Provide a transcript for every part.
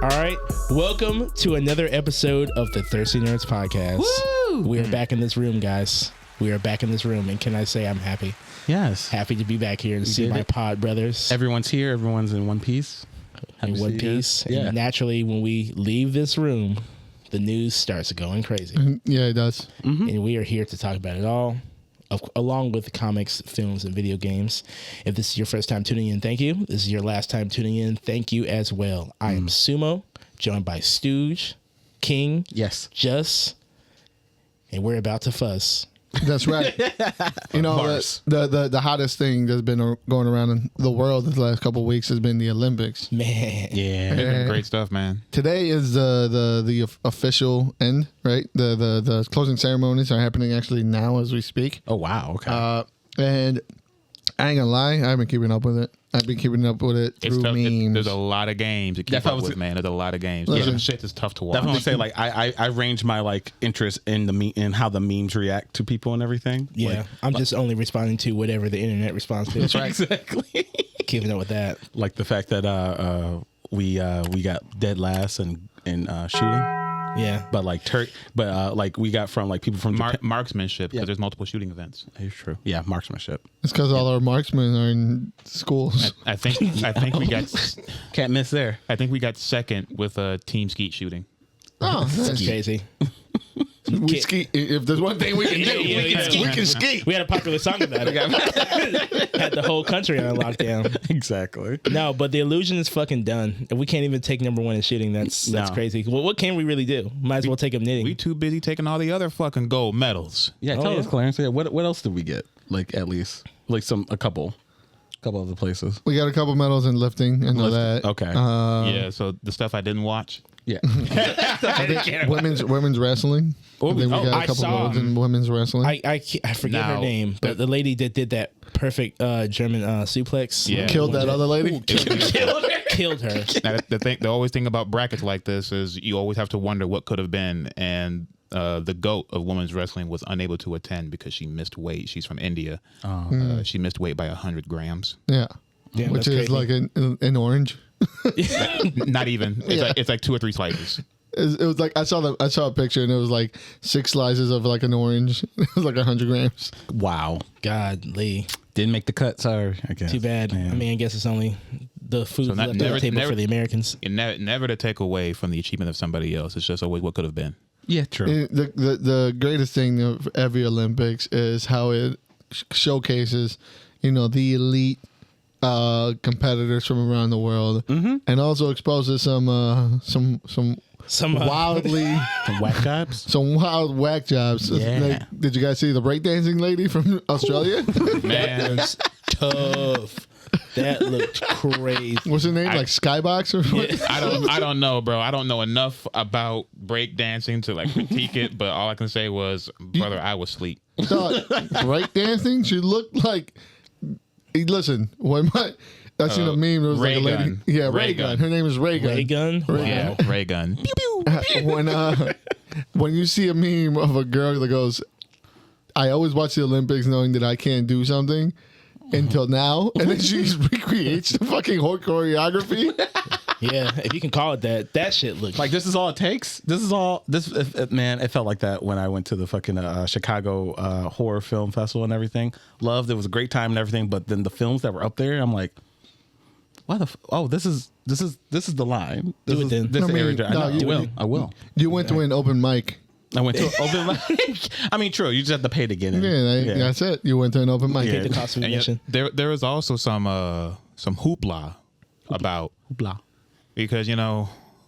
All right, welcome to another episode of the Thirsty Nerds Podcast. Woo! We are back in this room, guys. We are back in this room, and can I say I'm happy? Yes. Happy to be back here and see my pod brothers. Everyone's here. Everyone's in one piece. In one piece. Yeah. And naturally, when we leave this room, the news starts going crazy. Yeah, it does. Mm-hmm. And we are here to talk about it all, along with comics, films, and video games. If this is your first time tuning in, thank you. This is your last time tuning in, thank you as well. I am Sumo, joined by Stooge, King, Just, and we're about to fuss. That's right. You know, the hottest thing that's been going around in the world this last couple of weeks has been the Olympics. Man. Yeah. Great stuff, man. Today is the official end, right? The closing ceremonies are happening actually now as we speak. Oh, wow. Okay. And I ain't gonna lie, I've been keeping up with it. I've been keeping up with it through memes. There's a lot of games to keep up with, man. There's a lot of games. Listen, yeah, shit is tough to watch. Definitely say like I range my like interest in in how the memes react to people and everything. Yeah, like, I'm just only responding to whatever the internet responds to. That's right. Exactly. Keeping up with that. Like the fact that we got dead last in shooting. Yeah, But like like we got from like people from Japan. Marksmanship, because Yeah. there's multiple shooting events. It's true. Yeah, marksmanship. It's because all our marksmen are in schools. I think we got Can't miss there. I think we got second with team skeet shooting. Oh, that's nice. crazy. We ski. If there's one thing we can do, we can ski. We had a popular song about it. Had the whole country on lockdown. Exactly. No, but the illusion is fucking done. If we can't even take number one in shooting, that's No. crazy. Well, what can we really do? Might as well take up knitting. We too busy taking all the other fucking gold medals. Yeah, Oh, tell yeah. us, Clarence. Yeah, what else did we get? Like at least like a couple other places. We got a couple medals in lifting. I know that. Okay. Yeah, so the stuff I didn't watch. Yeah. I think women's wrestling. I think we got I a couple saw- medals in women's wrestling. I forget her Now- name, but the lady that did that perfect German suplex. Yeah. Killed that other lady. Killed her. Now, the always thing about brackets like this is you always have to wonder what could have been, and the GOAT of women's wrestling was unable to attend because she missed weight. She's from India. She missed weight by 100 grams. Yeah. Damn, Which that's is crazy. like an orange. Not even. It's like 2 or 3 slices. It was like I saw a picture and it was like 6 slices of like an orange. It was like 100 grams. Wow. Godly. Didn't make the cut. Sorry. I guess. Too bad. Man. I mean, I guess it's only the food So left on the table for the Americans. Never to take away from the achievement of somebody else. It's just always what could have been. Yeah. True. The greatest thing of every Olympics is how it showcases, the elite competitors from around the world, and also exposes some wildly Some whack jobs. some wild whack jobs. Yeah. Like, did you guys see the breakdancing lady from Australia? Man, Tough. That looked crazy. What's her name? Like Skybox or what? I don't know, bro. I don't know enough about break dancing to like critique it, but all I can say was, brother, I was asleep. Breakdancing? She looked like. When I seen a meme. It was like a lady. Ray-Gun. Yeah, Ray Ray Gun. Gun. Her name is Ray Gun. Ray gun. Wow. Yeah, ray gun. When you see a meme of a girl that goes, I always watch the Olympics knowing that I can't do something until now, and then she recreates the fucking whole choreography. Yeah, if you can call it that, that shit looks Like this is all it takes. Man, it felt like that when I went to the fucking Chicago horror film festival and everything. Loved it. Was a great time and everything. But then the films that were up there, I'm like, why the? This is the line. This Do it is, then. This I mean, area. no, I will. You went to an open mic. I went to an open mic. I mean, true. You just have to pay to get in. Yeah, that's it. You went to an open mic. take the cost of And yet, admission. there is also some hoopla about Blah. because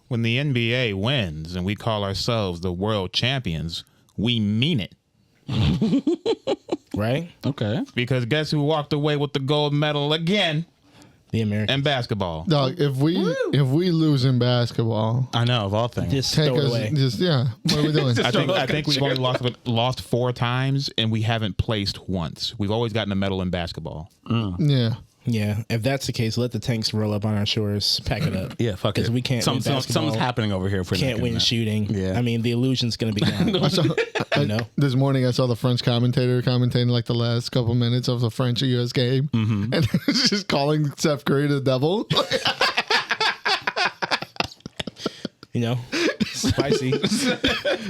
when the NBA wins and we call ourselves the world champions, we mean it. Right? Okay. Because guess who walked away with the gold medal again The American. in basketball? Dog, if we lose in basketball, I know, of all things. Just take throw it us. away. What are we doing? I think we've only lost 4 times and we haven't placed once. We've always gotten a medal in basketball. Yeah. Yeah, if that's the case, let the tanks roll up on our shores, pack it up. Yeah, fuck it. Because we can't win basketball. Something's happening over here. If we're Can't win shooting. Yeah. I mean, the illusion's going to be gone. This morning I saw the French commentator commentating like the last couple minutes of the French-US game. And it was just calling Steph Curry the devil. Spicy.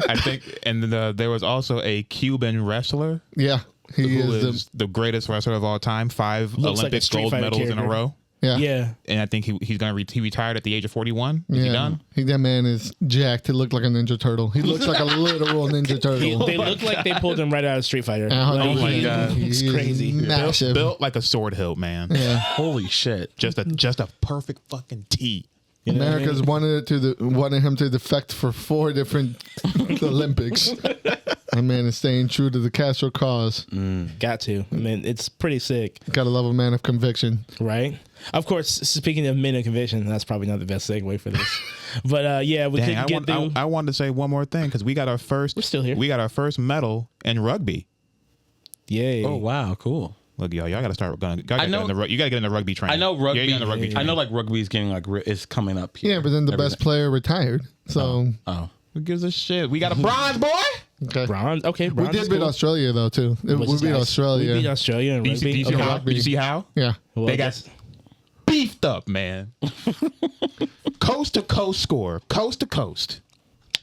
I think, and there was also a Cuban wrestler. Yeah. He who is the greatest wrestler of all time. 5 Looks like a Olympic Street gold Fighter medals in a character. row. Yeah. Yeah. And I think he retired at the age of 41. Is he done? That man is jacked. He looked like a Ninja Turtle. He looks like a literal Ninja Turtle. They look like they pulled him right out of Street Fighter. Oh my God. It's crazy. Massive. Built like a sword hilt, man. Yeah. Holy shit! Just a perfect fucking T. America's wanted him to defect for 4 different Olympics. That man is staying true to the Castro cause. Got to. I mean, it's pretty sick, Gotta love a man of conviction. right? Of course, speaking of men of conviction, that's probably not the best segue for this. But we Dang, couldn't get through. I wanted to say one more thing because we got our first. We're still here. We got our first medal in rugby. Yay. Oh wow, cool. Look, y'all got to start. You got I know- to get in the rugby training. I know rugby. Yeah, you got in the rugby I training. know, like rugby is getting is coming up. Here. Yeah, but then the best player retired. So, Oh, Who gives a shit? We got a bronze, boy. okay. Bronze. Okay, We bronze did is beat cool. Australia, though, too. Which We is beat nice. Australia. We beat Australia in Do you see, rugby. do you see Okay. how? Do you see how? Yeah. Well, They got that's- beefed up, man. Coast to coast score. Coast to coast.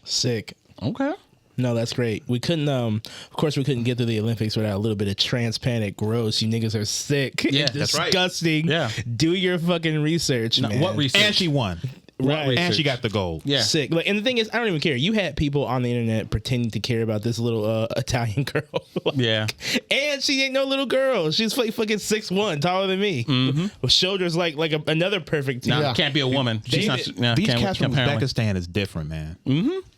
sick. okay. No, that's great. We couldn't, of course, we couldn't get to the Olympics without a little bit of transparent gross. You niggas are sick. Yeah, and that's right. disgusting. Yeah. Do your fucking research, man. What research? And she won. Right. And she got the gold. Yeah. Sick. Like, and the thing is, I don't even care. You had people on the internet pretending to care about this little Italian girl. Like, Yeah. And she ain't no little girl. She's like fucking 6'1", taller than me. With shoulders like another perfect team. No, Yeah. can't be a woman. She's not. No, These can't, cats from apparently. Uzbekistan is different, man.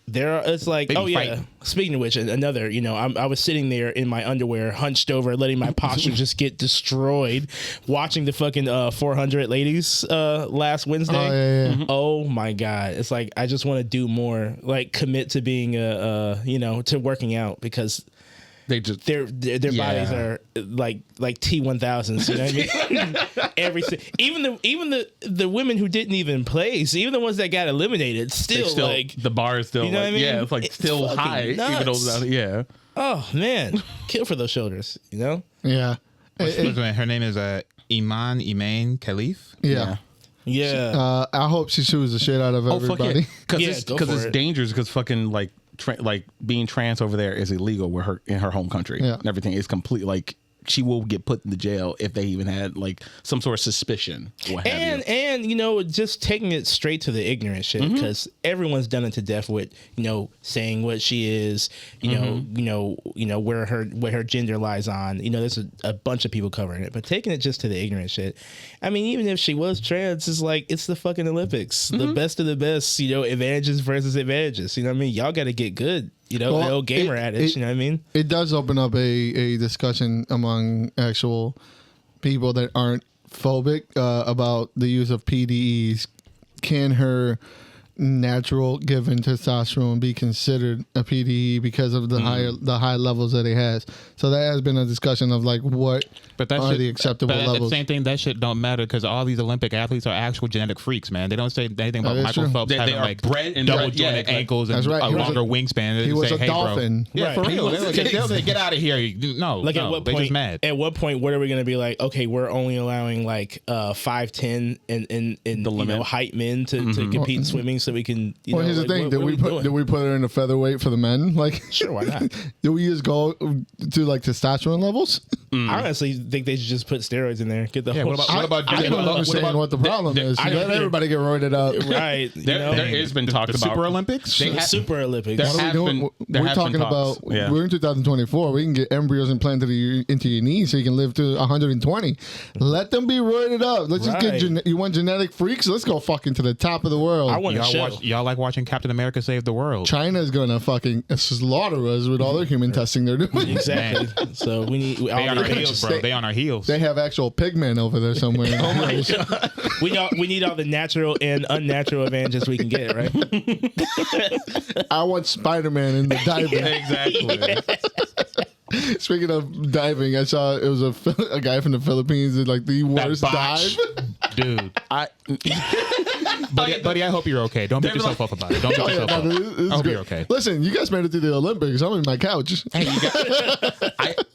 There are, it's like, They be oh yeah. fighting. Speaking of which, another, I was sitting there in my underwear, hunched over, letting my posture just get destroyed, watching the fucking 400 ladies last Wednesday. Oh, yeah. Oh my god, it's like I just want to do more, like commit to being to working out because They just. their bodies are like T1000s. You know what I mean? Even the women who didn't even place, even the ones that got eliminated, still like the bar is still. You know like, what I mean? Yeah, it's like It's still fucking high. Even though, nuts. yeah. oh man, kill for those shoulders. You know? Yeah. Her name is Iman Khalif. Yeah. Yeah. I hope she sues the shit out of Oh fuck everybody. it! Because Yeah, it's, go cause for it's it. dangerous. Because fucking like being trans over there is illegal with her in her home country. Yeah. And everything is complete. Like she will get put in the jail if they even had like some sort of suspicion. What have you. And just taking it straight to the ignorant shit because everyone's done it to death with saying what she is, where her gender lies on. There's a bunch of people covering it, but taking it just to the ignorant shit. I mean, even if she was trans, it's like it's the fucking Olympics, the best of the best. Advantages versus advantages. You know what I mean? Y'all got to get good. The old gamer adage. You know what I mean? It does open up a discussion among actual people that aren't phobic about the use of PDEs. Can her natural given testosterone be considered a PDE because of the high levels that it has? So that has been a discussion of like what are the acceptable but levels. The same thing, that shit don't matter because all these Olympic athletes are actual genetic freaks, man. They don't say anything about That is Michael true. Phelps They having are like bred and double bred- yeah, jointed like- ankles and That's right. a He was longer a- wingspan. They he was say, a hey, dolphin. Bro. Yeah, Right. for He real. was- They'll say, get out of here. No, Like no, at what they point? just mad. At what point? What are we gonna be like? Okay, we're only allowing like 5'10" in The limit. height men to compete in swimming, so we can. Well, here's the thing: did we put her in a featherweight for the men? Like, Sure, why not? do we just go to like testosterone levels? I honestly think they should just put steroids in there. Get the whole what about- shit- I don't understand what the problem is. I don't Let either. everybody get roided up. right? There has been talked The about Super Olympics? They have- Super Olympics. There What are have we doing? been- there We're have talking been about. talks. Yeah. We're in 2024. We can get embryos implanted into your knees so you can live to 120. Let them be roided up. Let's just Right. get. You want genetic freaks? Let's go fucking to the top of the world. I want a show. Y'all like watching Captain America save the world? China's gonna fucking slaughter us with all their human testing they're doing. Exactly. So we need. They on our heels, bro. They on our heels. They have actual pigmen over there somewhere. Oh my god! We need all the natural and unnatural advantages we can get. Right. I want Spider-Man in the diaper. Exactly. Speaking of diving, I saw it was a guy from the Philippines did like the worst dive. Dude. Buddy, I hope you're okay. Don't beat yourself up about it. Don't beat yourself up. I hope you're okay. Listen, you guys made it to the Olympics. I'm in my couch. Hey,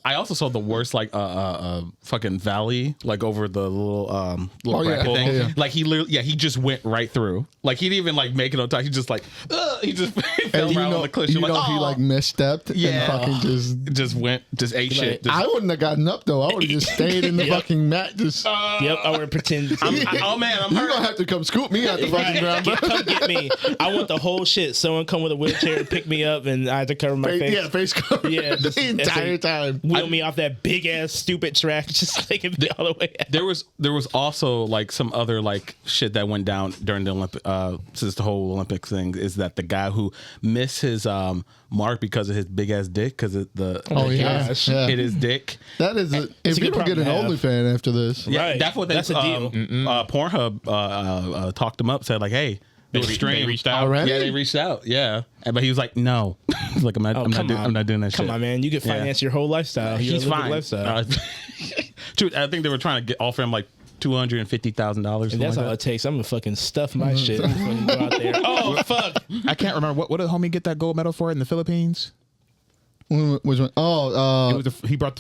I also saw the worst fucking valley like over the little bracket thing. Yeah. Like he literally he just went right through. Like he didn't even like make it on time. He just like he just fell around on the cliff. You know, he like misstepped and fucking just ate shit. I wouldn't have gotten up though. I would have just stayed in the fucking mat. Just I would have pretended. I'm you're hurt. gonna have to come scoop me out the fucking ground. Come get me. I want the whole shit. Someone come with a wheelchair and pick me up, and I had to cover my face. Yeah, face cover. Yeah, the entire time. Wheel me off that big ass stupid track, just taking me all the way out. There was also like some other like shit that went down during the Olympic since the whole Olympic thing is that the guy who missed his mark because of his big ass dick because of the hit his dick. That is if you don't get an OnlyFans after this, right? That's what that's a deal. Pornhub talked him up, said like, hey. They reached out. Already? Yeah, they reached out. Yeah, but he was like, "No." He's like, "I'm not doing that shit." Come on, man. You can finance your whole lifestyle. He's fine. Lifestyle. Dude, I think they were trying to offer him like $250,000. And that's all it takes. I'm gonna fucking stuff my shit. I'm gonna go out there. Oh fuck! I can't remember what did homie get that gold medal for in the Philippines? Which one? Oh, it was he brought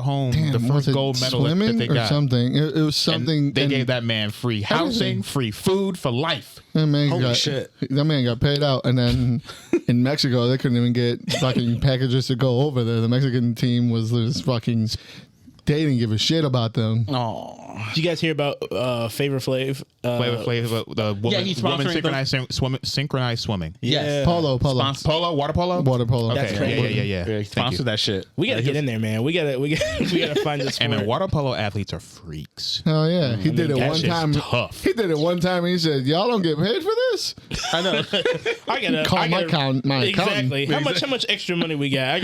home damn, the first gold medal that they got. Something. It was something. And they gave that man free housing, free food for life. Holy shit! That man got paid out, and then in Mexico they couldn't even get fucking packages to go over there. The Mexican team was just fucking. They didn't give a shit about them. Oh, did you guys hear about Flavor Flav? Flavor Flav, the woman synchronized swimming. yes, Polo, Water polo. Okay, That's crazy. Yeah. Sponsor that shit. We gotta get in there, man. We gotta find this. And man, water polo athletes are freaks. Oh yeah, he did it that one shit's time. tough. He did it one time, and he said, "Y'all don't get paid for this." I know. I gotta Call my accountant. Exactly. How much extra money we got? I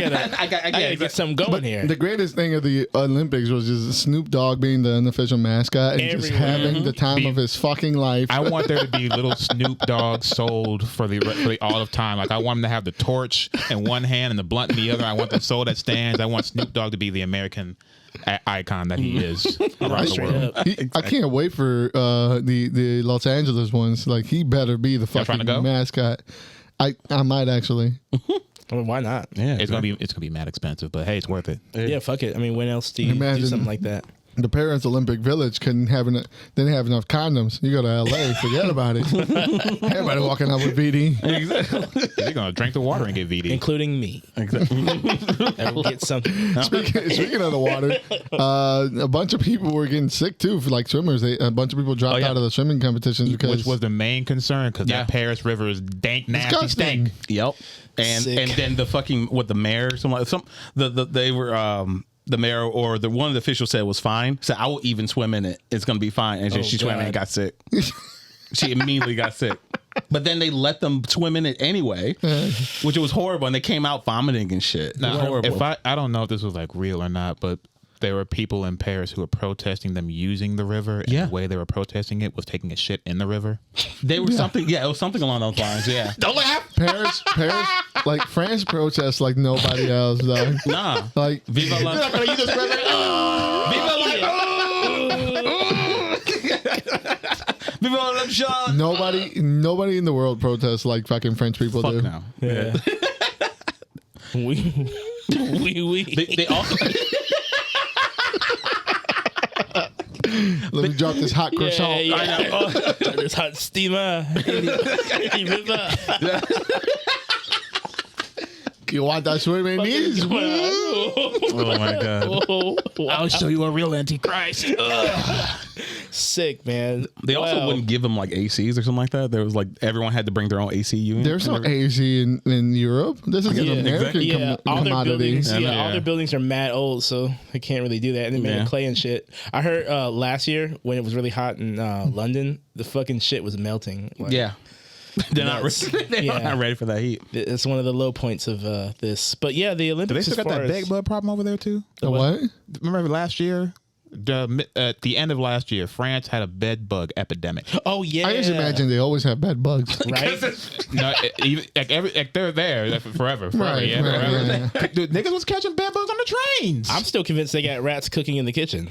gotta get something going here. The greatest thing of the Olympics was just Snoop Dogg being the unofficial mascot and just having the time of his fucking life. I want there to be little Snoop Dogg sold for the all of time. Like I want him to have the torch in one hand and the blunt in the other. I want them sold at stands. I want Snoop Dogg to be the American icon that he is around the world. I can't wait for the Los Angeles ones. Like he better be the fucking mascot. I might actually. I mean, why not? Yeah, it's gonna be mad expensive, but hey, it's worth it. Yeah, fuck it. I mean, when else do you do something like that? The Parents Olympic Village didn't have enough condoms. You go to LA, forget about it. Everybody walking out with VD. Exactly. They're gonna drink the water and get VD, including me. Exactly. Get something. Speaking of the water, a bunch of people were getting sick too. For like swimmers, a bunch of people dropped out of the swimming competitions which was the main concern because that Paris River is dank, nasty, stank. Yep. And then the fucking the mayor, they were. The mayor or one of the officials said was fine. Said I will even swim in it. It's gonna be fine. And she swam in and got sick. She immediately got sick. But then they let them swim in it anyway, which was horrible. And they came out vomiting and shit. Now, horrible. if I don't know if this was like real or not, but there were people in Paris who were protesting them using the river. And the way they were protesting it was taking a shit in the river. They were something. Yeah, it was something along those lines. Yeah. Don't laugh. Paris, like France protests like nobody else, though. Nah. Like, Viva la. You're not gonna use this river. Viva la Jean. Nobody in the world protests like fucking French people do. Now. Yeah. we. They also. Let me drop this hot croissant. Yeah. I know. This hot steamer. You want that swimming knees? Oh my god! I'll show you a real antichrist. Sick, man. They also wouldn't give them like ACs or something like that. There was like everyone had to bring their own AC unit. There's no AC in Europe. This is an American commodity. All their buildings are mad old, so they can't really do that. And they made of clay and shit. I heard last year when it was really hot in London, the fucking shit was melting. Like, They're not ready for that heat. It's one of the low points of this. But yeah, the Olympics. Do they still got that bed bug problem over there too? The what? Remember last year At the end of last year, France had a bed bug epidemic. Oh yeah. I just imagine they always have bed bugs. Right. No, they're there forever. Right, Yeah, right, forever. Dude, niggas was catching bed bugs on the trains. I'm still convinced they got rats cooking in the kitchen.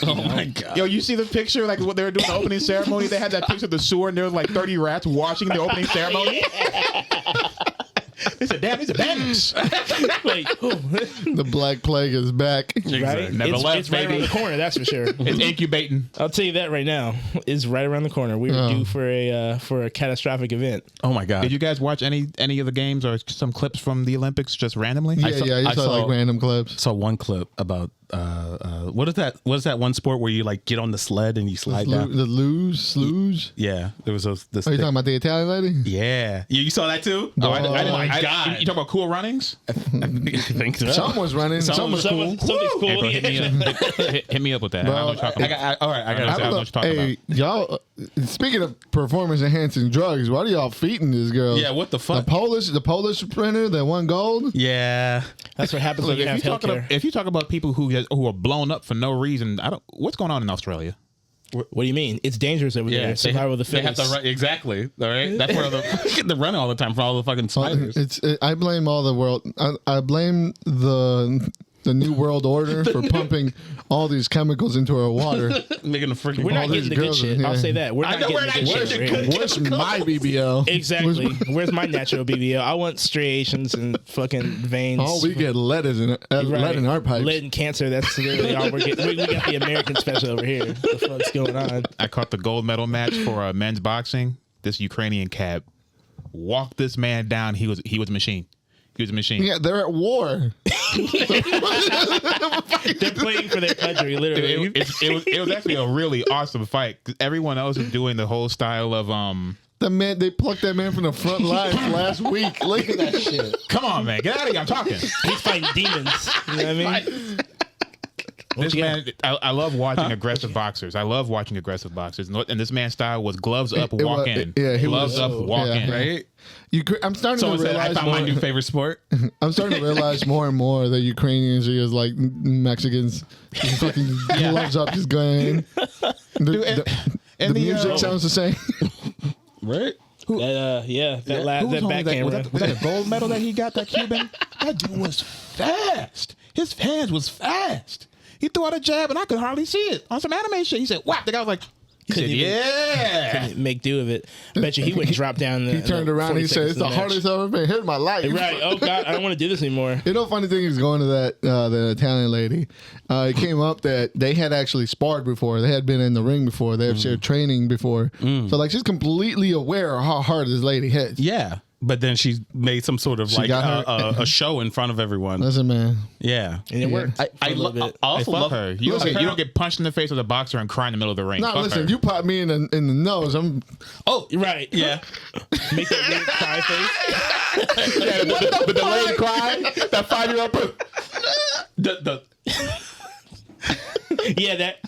Oh my god. Yo, you see the picture, like what they were doing the opening ceremony? They had that picture of the sewer, and there was like 30 rats watching the opening ceremony. They said, "Damn, these are bandits." Like, The Black Plague is back. right? Never left, It's right baby. around the corner. That's for sure. It's incubating. I'll tell you that right now. It's right around the corner. We were due for a catastrophic event. Oh my god. Did you guys watch any of the games or some clips from the Olympics just randomly? Yeah, I I saw like random clips. saw one clip about what is that? What is that one sport where you like get on the sled and you slide down? The luge. Yeah, there was this. Are you thing. talking about the Italian lady? Yeah, you saw that too? Oh, I didn't. my God. You talk about cool runnings? I think so. Some was running. Some was cool. Something's cool. Hey, bro, hit me up with that. Bro, I know what you're talking about. All right, I got I to know what you're talking Hey, y'all. Speaking of performance enhancing drugs, what are y'all feeding this girl? Yeah, what the fuck? The Polish sprinter that won gold. Yeah. That's what happens when Look, you have healthcare. if you talk about people who are blown up for no reason, what's going on in Australia? What do you mean? It's dangerous over there. Survival of the they have fittest. to run exactly. All right, that's where they're running all the time for all the fucking spiders. I blame all the world. I blame the New World Order for pumping all these chemicals into our water. Making a freaking. We're not all getting these the good girls, shit. yeah. I'll say that. We're not know getting we're the not good getting shit. the over here. good- Where's my BBL? Exactly. Where's my natural BBL? I want striations and fucking veins. All we get lead in our pipes. Lead and cancer. That's literally all we're getting. We got the American special over here. What the fuck's going on? I caught the gold medal match for men's boxing. This Ukrainian cat walked this man down. He was a machine. He was a machine. Yeah, they're at war. They're playing for their country, literally. It was actually a really awesome fight. 'Cause everyone else is doing the whole style of They plucked that man from the front lines last week. Look at that shit. Come on, man, get out of here! I'm talking. He's fighting demons. You know what I mean? This man, I love watching aggressive boxers. I love watching aggressive boxers, and this man's style was gloves up, walk in. Yeah, he gloves was- up, walk yeah. in. Right. I'm starting Someone to said I realize found my more. new favorite sport. I'm starting to realize more and more that Ukrainians are just like Mexicans. Just fucking gloves up, just going. The and the, music sounds the same. Right. That back camera. Was that a gold medal that he got? That Cuban? That dude was fast. His hands was fast. He threw out a jab, and I could hardly see it on some anime shit. He said, "Whap!" The guy was like, he said, "Yeah." Couldn't make do of it. I bet you he wouldn't drop down. He turned around and he said, "It's the hardest I've ever been hit in my life." Right. Oh God, I don't want to do this anymore. You know, funny thing is going to that the Italian lady. It came up that they had actually sparred before. They had been in the ring before. They had shared training before. So like she's completely aware of how hard this lady hits. Yeah. But then she made some sort of like got a show in front of everyone. Listen, man. Yeah. And it worked. I for a little bit. also Fuck love her. You don't get punched in the face with a boxer and cry in the middle of the ring. No, Fuck listen. her. You pop me in the nose. I'm. Oh, Right. yeah. Make that weird cry face. But the lady cried. That 5-year-old. Yeah, that.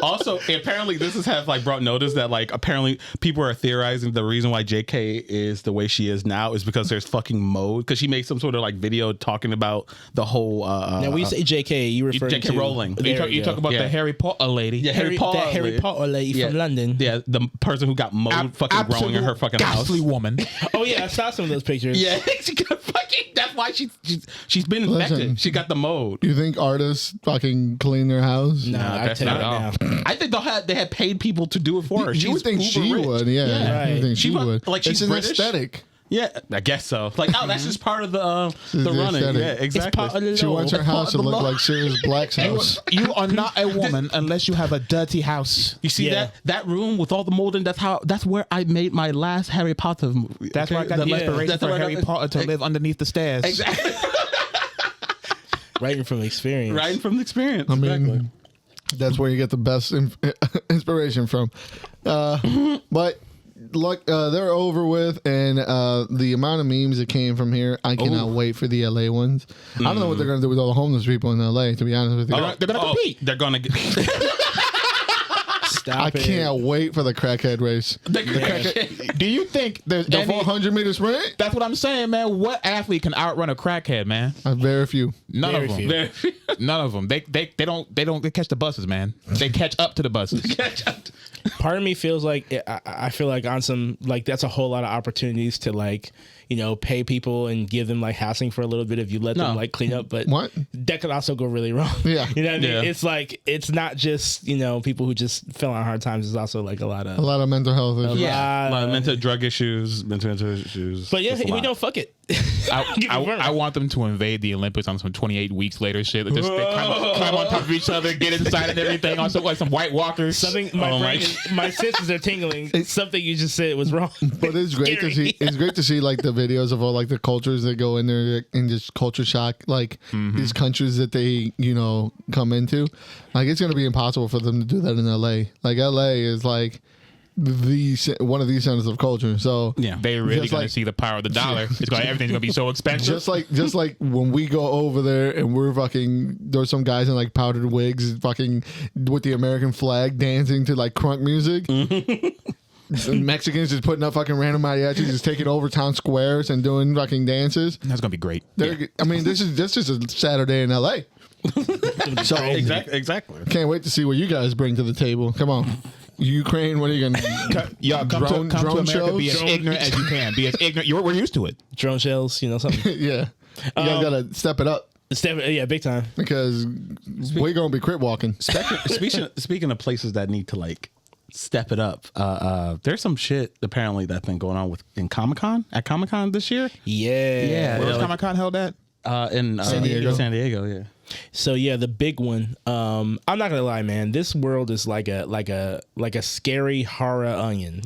Also, apparently, this has like brought notice that like apparently people are theorizing the reason why JK is the way she is now is because there's fucking mode because she made some sort of like video talking about the whole. Now, when you say JK, you refer to J.K. Rowling. You talk about Yeah. the Harry Potter lady. Yeah, Harry Potter lady from London. Yeah, the person who got mode fucking growing in her fucking ghastly house. woman. Oh yeah, I saw some of those pictures. Yeah, she got fucking. That's why she's been infected. Listen. She got the mode. You think artists fucking clean their house? No, I that's tell you not right now. I think they had paid people to do it for her. You would think uber she rich. would, yeah. Right. You think she She would. like, she's it's an British. aesthetic. Yeah, I guess so. Like, oh, that's just part of the running. aesthetic. Yeah, exactly. part of the She wants her It's house to part of the look law. like Sirius Black's house. You are not a woman unless you have a dirty house. You see Yeah. that room with all the molding? That's where I made my last Harry Potter movie. That's where I got the inspiration That's for where I Harry got- Potter to live underneath the stairs. Exactly. Writing from experience. Writing from the experience. I mean, exactly. that's where you get the best inspiration from. But look, they're over with, and the amount of memes that came from here, I cannot wait for the LA ones. I don't know what they're going to do with all the homeless people in LA, to be honest with you. They're gonna compete. They're gonna get. Stop I it. can't wait for the crackhead race. Do you think there's The any? 400-meter sprint? That's what I'm saying, man. What athlete can outrun a crackhead, man? Very few. None Very of them. few. None of them. They catch the buses, man. They catch up to the buses. Part of me feels like I feel like on some like that's a whole lot of opportunities to like pay people and give them like housing for a little bit if you let them like clean up, but What? that could also go really wrong. Yeah. You know what I mean? Yeah. It's like it's not just people who just fell on hard times. It's also like a lot of mental health issues. Yeah, a lot of mental issues. But yeah, It's a we lot. don't fuck it. I want them to invade the Olympics on some 28 weeks later shit. Just they climb on top of each other, get inside and everything. Also like some White Walkers. Something my senses are tingling. Something you just said was wrong. But it's great to see. It's great to see like the videos of all like the cultures that go in there and just culture shock like these countries that they come into. Like it's gonna be impossible for them to do that in LA. Like LA is like one of these centers of culture. So Yeah. They really Just gonna like- see the power of the dollar. It's like everything's gonna be so expensive. just like when we go over there and we're fucking, there's some guys in like powdered wigs fucking with the American flag dancing to like crunk music. And Mexicans just putting up fucking random mariachis, just taking over town squares and doing fucking dances. That's gonna be great. I mean, this is just a Saturday in LA. So Exactly. can't wait to see what you guys bring to the table. Come on, Ukraine. What are you gonna? Y'all come Drone to America. shows? Be as ignorant as you can. Be as ignorant. We're used to it. Drone shells, something. Yeah, you guys gotta step it up Yeah, big time. because we're gonna be crip walking. Speaking of places that need to like step it up, there's some shit apparently that's been going on at Comic Con this year. Yeah. Where's like- Comic Con held at? In San Diego. San Diego, yeah. So yeah, the big one. I'm not gonna lie, man. This world is like a scary horror onion.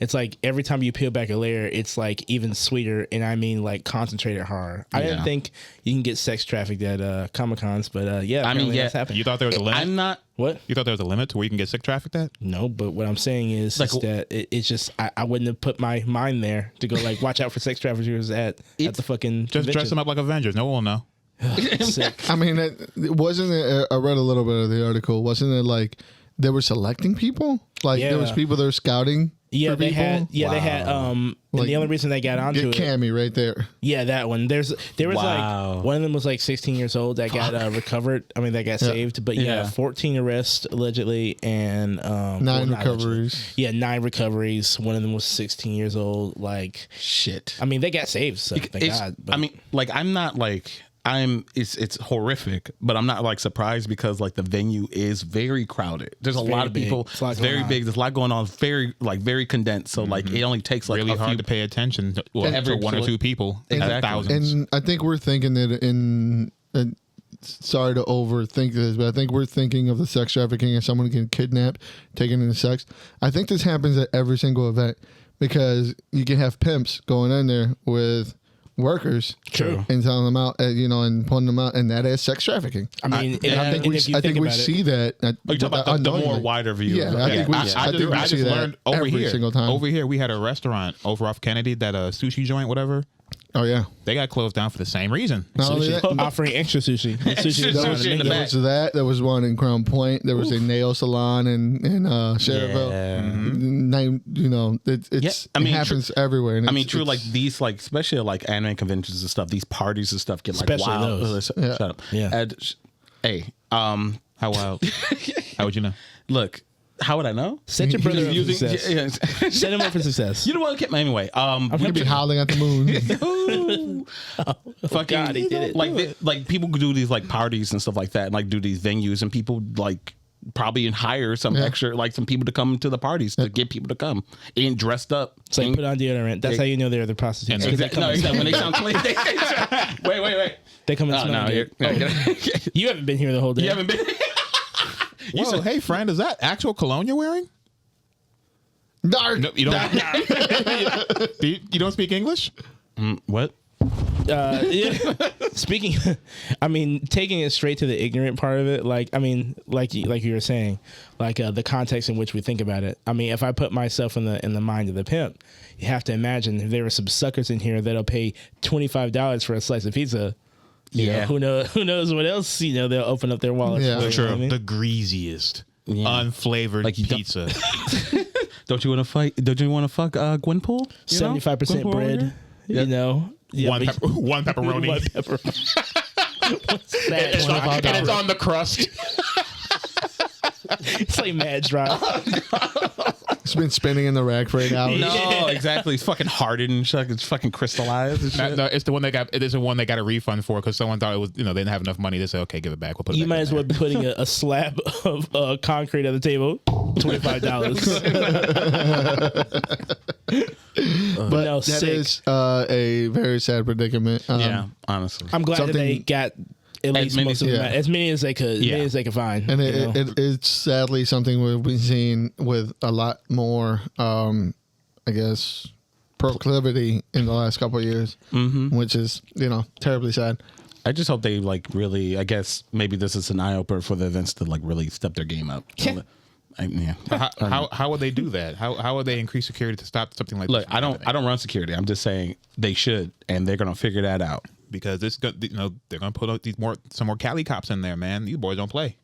It's like every time you peel back a layer, it's like even sweeter, and I mean like concentrated horror. I didn't Yeah. think you can get sex trafficked at Comic Cons, but yeah, apparently that's happening. You thought there was a limit? I'm not. What? You thought there was a limit to where you can get sick trafficked at? No, but what I'm saying is, Like- that it's just I wouldn't have put my mind there to go like watch out for sex traffickers at the fucking Just dress them up like Avengers. No one will know. Sick. I mean, wasn't it? I read a little bit of the article. Wasn't it like they were selecting people? Like there was Yeah. people that were scouting. Yeah, for they people? had. Yeah, they had. And Like, the only reason they got onto Get it. Cammy right there. Yeah, that one. There was Wow. like one of them was like 16 years old that got recovered. I mean, that got saved. But yeah, Yeah. 14 arrests allegedly and 9 not allegedly. recoveries. Yeah, 9 recoveries. One of them was 16 years old. Like, Shit. I mean, they got saved. So thank It's- God. But I mean, like, I'm not like it's horrific, but I'm not like surprised because like the venue is very crowded. There's a very lot of big. people. It's a lot It's going very on. big. There's a lot going on. Very condensed. So like it only takes like Really a hard few. to pay attention to, Every- to one or two people. Exactly. Thousands. And I think we're thinking that sorry to overthink this, but I think we're thinking of the sex trafficking as someone getting kidnapped, taken into sex. I think this happens at every single event because you can have pimps going in there with workers, True. and telling them out, and pulling them out, and that is sex trafficking. I mean, And I think we see that. Oh, you talking about the more unknowingly. wider view? Yeah, I think we I just see that learned over every here. single time. Over here, we had a restaurant over off Kennedy, that sushi joint, whatever. Oh yeah. They got closed down for the same reason. Not only that, offering extra sushi. The sushi was Sushi on the in the menu. back. There was one in Crown Point. There was a nail salon in Cherville. Name, it's I mean, it happens everywhere. And I mean, it's- true. Like it's- these, like especially like anime conventions and stuff. These parties and stuff get like Especially wild. those. Yeah. Shut up. Yeah. And, hey, How wild? How would you know? look. How would I know? Set your brother up for Using- success. yeah. Set him up for success. You know what? Anyway, you could be howling at the moon. fucking God, he did it. Like people do these like parties and stuff like that, and like do these venues, and people like probably hire some extra, like some people to come to the parties to get people to come and dressed up. It's like put on deodorant. That's how you know they're the prostitutes. 'Cause they come No, in exactly. When they smelling sound clean. Wait. They come in Oh, no, smelling good. You haven't been here the whole day. you haven't been. Whoa, hey, friend, is that actual cologne you're wearing? Dark. No, you don't. You don't speak English? What? Yeah. Speaking, I mean, taking it straight to the ignorant part of it, like you were saying, like the context in which we think about it. I mean, if I put myself in the mind of the pimp, you have to imagine if there were some suckers in here that'll pay $25 for a slice of pizza. You know, who knows what else? They'll open up their wallets. Yeah. for, you know what I mean? The greasiest, unflavored Like you don't- pizza. Don't you want to fight? Don't you want to fuck Gwenpool? 75% bread. Yeah. Yeah, One pepperoni. One pepperoni. That and it's on the crust. it's like mad dry. It's been spinning in the rack for 8 hours. No, exactly. It's fucking hardened and shit. It's fucking crystallized and shit. No, it's the one they got. It is the one they got a refund for because someone thought it was. They didn't have enough money. They said, "Okay, give it back. We'll put it You back might in as there." well be putting a slab of concrete on the table. $25. But no, that sick. is a very sad predicament. Yeah, honestly. I'm glad that they something- got at least many- most of them, yeah. as many as they could, Yeah. many as they could find. And you know? it's sadly something we've been seeing with a lot more, I guess, proclivity in the last couple of years, which is, terribly sad. I just hope they really. I guess maybe this is an eye opener for the events to really step their game up. Yeah. How would they do that? How would they increase security to stop something like Look, this? I don't run security. I'm just saying they should, and they're gonna figure that out. Because they're gonna put out some more Cali cops in there, man. These boys don't play.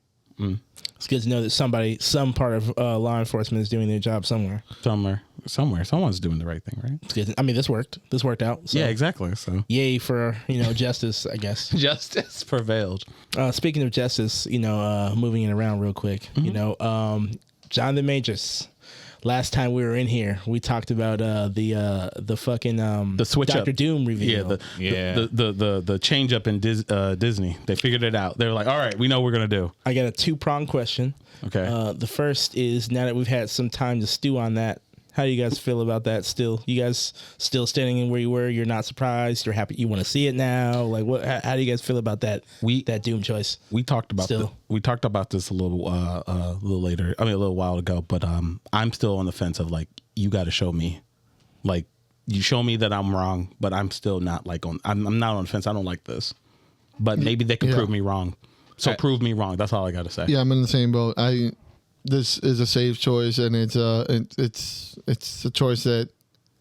It's good to know that some part of law enforcement is doing their job somewhere. Somewhere, someone's doing the right thing, right? It's good. I mean, this worked. This worked out. So. Yeah, exactly. So Yay for justice, I guess. justice prevailed. Speaking of justice, moving it around real quick. Jonathan Majors. Last time we were in here, we talked about the fucking The switch Dr. up. Doom reveal. The change up in Disney. They figured it out. They were like, all right, we know what we're gonna do. I got a 2-pronged question. Okay. The first is, now that we've had some time to stew on that, how do you guys feel about that still? You guys still standing in where you were? You're not surprised? You're happy? You want to see it now? Like, what? How do you guys feel about that? That Doom choice? We talked about this a little later. I mean, a little while ago. But I'm still on the fence of you got to show me, you show me that I'm wrong, but I'm still not I'm not on the fence. I don't like this, but maybe they can prove me wrong. So prove me wrong. That's all I got to say. Yeah, I'm in the same boat. This is a safe choice, and it's a choice that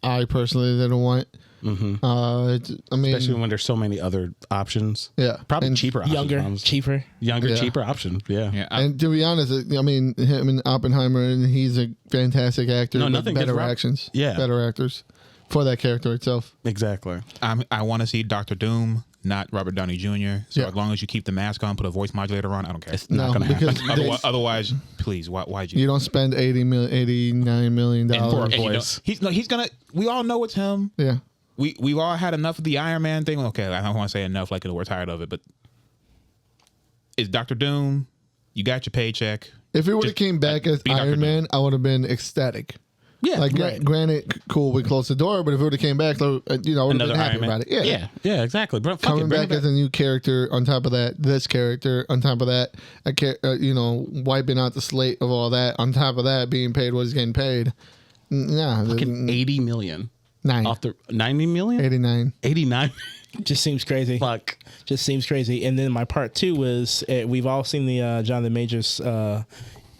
I personally didn't want. Especially when there's so many other options. Yeah, probably and cheaper options. Younger, honestly. cheaper. Cheaper options. Yeah. And to be honest, I mean, him and Oppenheimer, and he's a fantastic actor. No, with nothing better gets actions. Yeah. Better actors for that character itself. Exactly. I want to see Dr. Doom, not Robert Downey Jr. So as long as you keep the mask on, put a voice modulator on, I don't care. It's not going to happen. Otherwise, please, why'd You don't spend $89 million. He's gonna. We all know it's him. Yeah. We've all had enough of the Iron Man thing. Okay, I don't want to say enough, we're tired of it, but it's Dr. Doom. You got your paycheck. If it would have came back as be Dr. Iron Doom. Man, I would have been ecstatic. Yeah. Like, granted, cool, we closed the door, but if it would have came back, I would have been Another happy Iron Man. about it. Yeah, exactly. Bro, Coming back as a new character on top of that, this character on top of that, wiping out the slate of all that on top of that, being paid what he's getting paid. Nah, fucking 80 million. 9. Off the 90 million? 89. 89. Just seems crazy. Fuck. Just seems crazy. And then my part 2 was, we've all seen the Jonathan Majors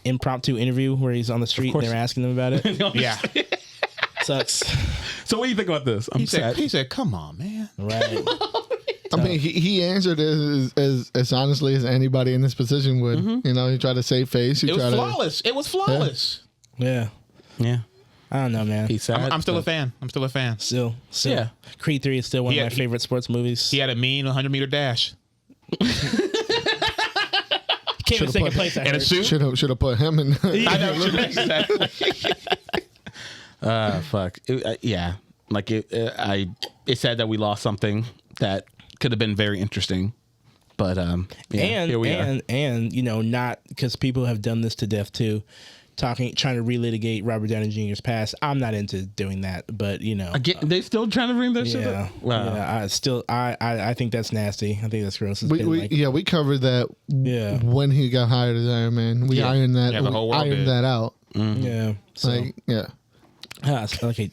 impromptu interview where he's on the street and they're asking him about it. Yeah. Sucks. So what do you think about this? I'm sad. He said, "Come on, man." Right. I mean, he answered it as honestly as anybody in this position would. He tried to save face. It was flawless. It was flawless. Yeah. Yeah. I don't know, man. He's sad. I'm still a fan. Still. Yeah. Creed 3 is still one of my favorite sports movies. He had a mean 100-meter dash. Came in second place. In a suit. Should have put him in. I know. Exactly. Fuck. Yeah. It's sad that we lost something that could have been very interesting. But here we are. And not because people have done this to death too. Trying to relitigate Robert Downey Jr.'s past. I'm not into doing that, but they still trying to bring that shit up. Wow. Yeah, I think that's nasty. I think that's gross. We covered that. Yeah. When he got hired as Iron Man, we ironed that. Yeah, the whole world did. that out. Yeah. So, yeah. Okay.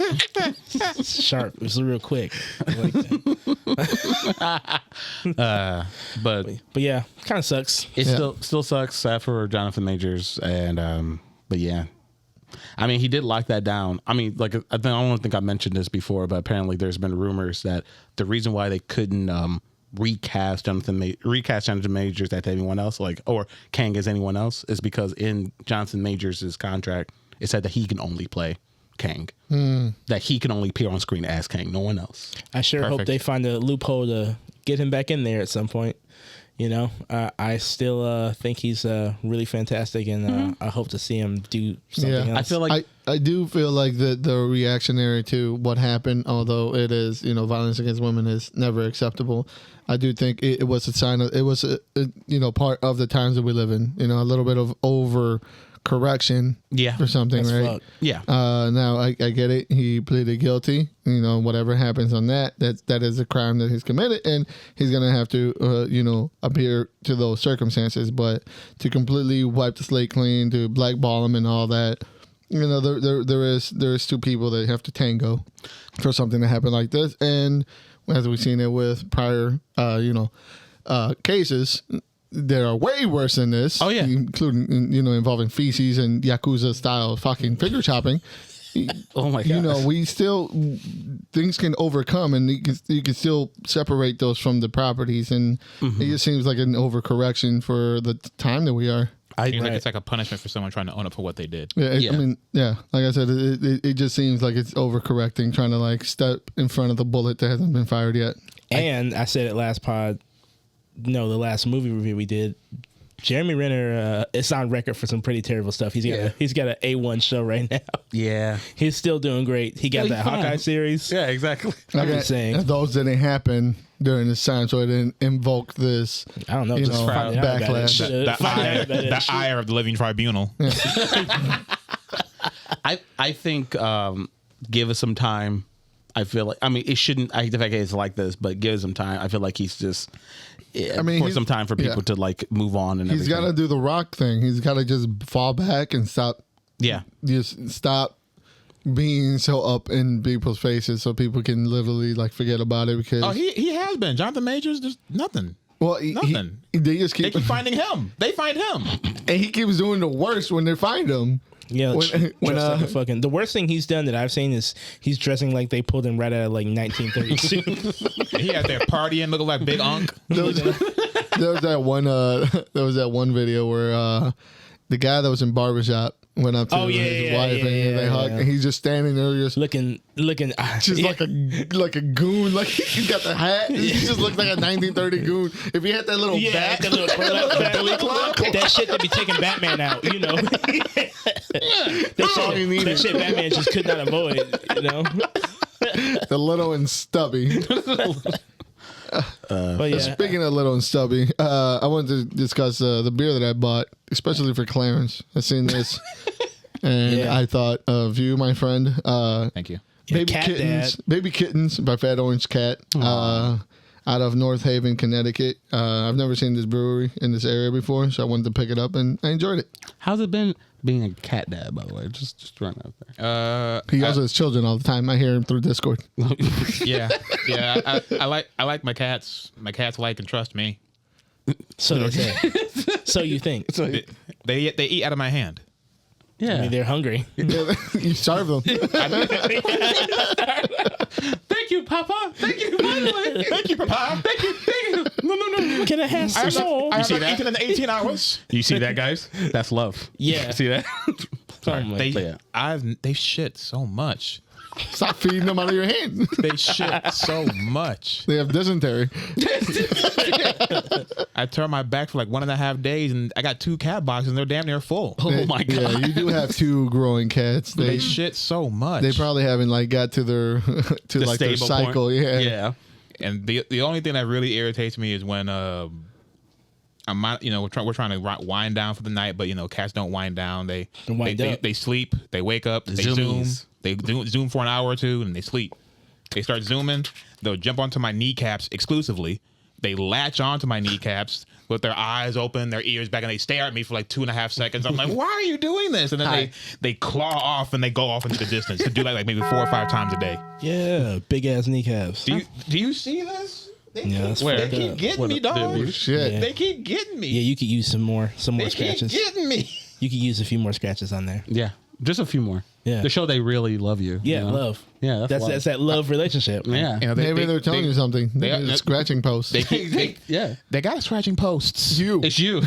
Sharp. It was real quick. I like that. But yeah, kind of sucks. It still sucks. Sad for Jonathan Majors, and but yeah, I mean, he did lock that down. I mean, I don't think I mentioned this before, but apparently there's been rumors that the reason why they couldn't recast Jonathan Majors as anyone else, or Kang as anyone else, is because in Jonathan Majors' contract it said that he can only play Kang, that he can only appear on screen as Kang, no one else. I sure hope they find a loophole to get him back in there at some point. You know, I still think he's really fantastic, and I hope to see him do something else. I feel like I do feel like the reactionary to what happened, although it is, you know, violence against women is never acceptable. I do think it was a sign of, it was a you know, part of the times that we live in. You know, a little bit of over correction for something. That's right? fucked. yeah. Now I get it. He pleaded guilty. You know, whatever happens on that is a crime that he's committed, and he's gonna have to, you know, appear to those circumstances. But to completely wipe the slate clean, to blackball him and all that, you know, there is two people that have to tango for something to happen like this. And as we've seen it with prior, you know, cases that are way worse than this. Oh, yeah. Including, you know, involving feces and Yakuza style fucking figure chopping. Oh my god. You know, we still, things can overcome, and you can still separate those from the properties, and it just seems like an overcorrection for the time that we are. Seems like it's like a punishment for someone trying to own up for what they did. Yeah, I mean, like I said, it just seems like it's overcorrecting, trying to like step in front of the bullet that hasn't been fired yet. And I said it last pod, no, the last movie review we did, Jeremy Renner is on record for some pretty terrible stuff. He's got an A1 show right now. Yeah. He's still doing great. He got that Hawkeye series. Yeah, exactly. I'm just saying. Those didn't happen during this time, so it didn't invoke this. I don't know. You Just know, finding out about it. backlash. The ire of the living tribunal. I think give us some time. I feel like, I mean, it shouldn't, I hate the fact that it's like this, but give us some time. I feel like he's just, I mean, for some time for people to like move on and he's got to do the Rock thing. He's got to just fall back and stop. Yeah. Just stop being so up in people's faces so people can literally like forget about it, because He has been. Jonathan Majors, there's nothing. well, Nothing. They just They keep finding him. They find him. and he keeps doing the worst when they find him. Yeah, When- like a fucking. The worst thing he's done that I've seen is he's dressing like they pulled him right out of like 1932. He out there partying, looking like Big Unc. There was that one video where the guy that was in barbershop went up to his wife and they hugged, and he's just standing there just looking just like a goon. Like he got the hat. He just looks like a 1930 goon. If he had that little bat, that little Billy Club, that shit to be taking Batman out, you know. that's all he needed. That shit Batman just could not avoid, you know. The little and stubby. But yeah, Speaking of little and stubby, I wanted to discuss the beer that I bought, especially for Clarence. I seen this, and I thought of you, my friend. Thank you. Baby Kittens by Fat Orange Cat, out of North Haven, Connecticut. I've never seen this brewery in this area before, so I wanted to pick it up, and I enjoyed it. How's it been being a cat dad, by the way? Just throwing out there. He yells at his children all the time. I hear him through Discord. Yeah. I like my cats. My cats like and trust me. so they say. So you think? They eat out of my hand. Yeah. I mean, they're hungry. You starve them. Thank you, Papa. Thank you. Thank you, Papa. Thank you. No. Can I have some more? I haven't eaten in 18 hours. You see that, guys? That's love. Yeah. See that? Oh my They shit so much. Stop feeding them out of your hand. They shit so much. They have dysentery. I turned my back for like 1.5 days, and I got 2 cat boxes, and they're damn near full. Oh my god. Yeah, you do have 2 growing cats. They shit so much. They probably haven't like got to their to like their stable cycle. point. Yeah. Yeah. And the only thing that really irritates me is when we're trying to wind down for the night, but cats don't wind down. They sleep, they wake up, they Zoomies. zoom for an hour or two, and they sleep. They start zooming. They'll jump onto my kneecaps exclusively. They latch onto my kneecaps with their eyes open, their ears back, and they stare at me for like 2.5 seconds. I'm like, why are you doing this? And then they claw off and they go off into the distance to do like maybe 4 or 5 times a day. Yeah, big ass kneecaps. Do you see this? They keep getting me, dog. Shit. Yeah. They keep getting me. Yeah, you could use some more They scratches. keep getting me. You could use a few more scratches on there. Yeah. Just a few more. Yeah. To show they really love you. Yeah, you know? love. Yeah, that's love. that's that love relationship. Yeah. Maybe they're telling you something. They're scratching posts. Yeah. They got scratching posts. It's you.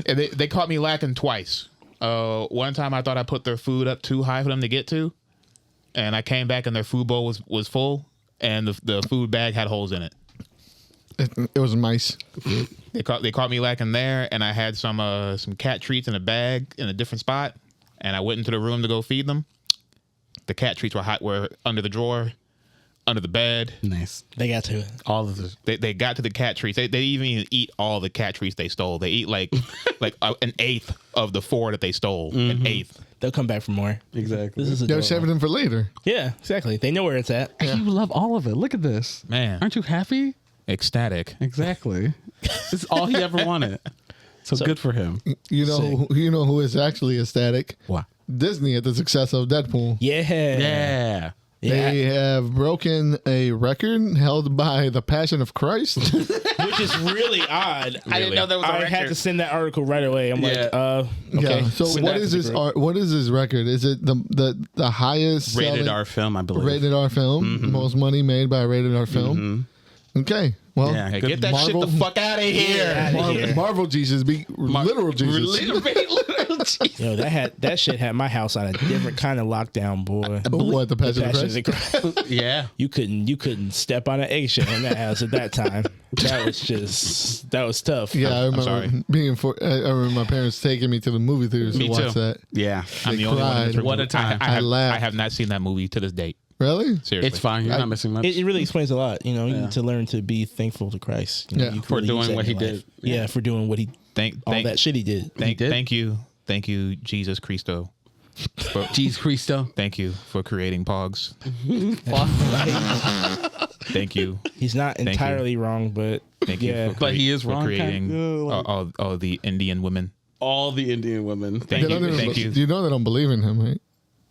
And they caught me lacking twice. One time I thought I put their food up too high for them to get to, and I came back and their food bowl was full, and the food bag had holes in it. It was mice. They caught me lacking there, and I had some cat treats in a bag in a different spot, and I went into the room to go feed them. The cat treats were under the drawer, under the bed. Nice. They got to it. All of this. They got to the cat treats. They didn't even eat all the cat treats they stole. They eat like an eighth of the 4 that they stole. An eighth. They'll come back for more. Exactly. This is They're adorable. saving them for later. Yeah, exactly. They know where it's at. You love all of it. Look at this. Man. Aren't you happy? Ecstatic. Exactly. This is all he ever wanted. So good for him. You know who is actually ecstatic? What? Disney at the success of Deadpool. Yeah. Yeah. They have broken a record held by the Passion of Christ. Which is really odd. I didn't know that was a I had record. to send that article right away. I'm Yeah. like, okay. Yeah. So Send what that is to the this? group. What is this record? Is it the highest Rated selling- R film, I believe. rated R film? Most money made by a rated R film. Okay. Well, Yeah. Hey, Good. get that Marvel- shit the fuck out of here. Outta here. Marvel Jesus be literal Jesus. Literal Jesus. Yo, that shit had my house on a different kind of lockdown, boy. What the Passion of Passion Christ? of the Christ. Yeah. You couldn't step on an eggshell in that house at that time. That was tough. Yeah, I remember sorry. I remember my parents taking me to the movie theaters Me to watch too. that. Yeah. I'm They the only one in this cried. room. What a time. I laughed. I have not seen that movie to this date. Really? Seriously. It's fine. You're not missing much. It really explains a lot. You know, you need to learn to be thankful to Christ. You know, Yeah. you For really use doing that what in he your life. did. Yeah, for doing what he all that shit he did. Thank you, Jesus Christo. Jesus Christo. Thank you for creating Pogs. Thank you. He's not you. entirely wrong, but Thank you. yeah. For But he is for wrong, creating kinda, all the Indian women. All the Indian women. Thank They don't you. even- Thank you. You know they don't believe in him, right?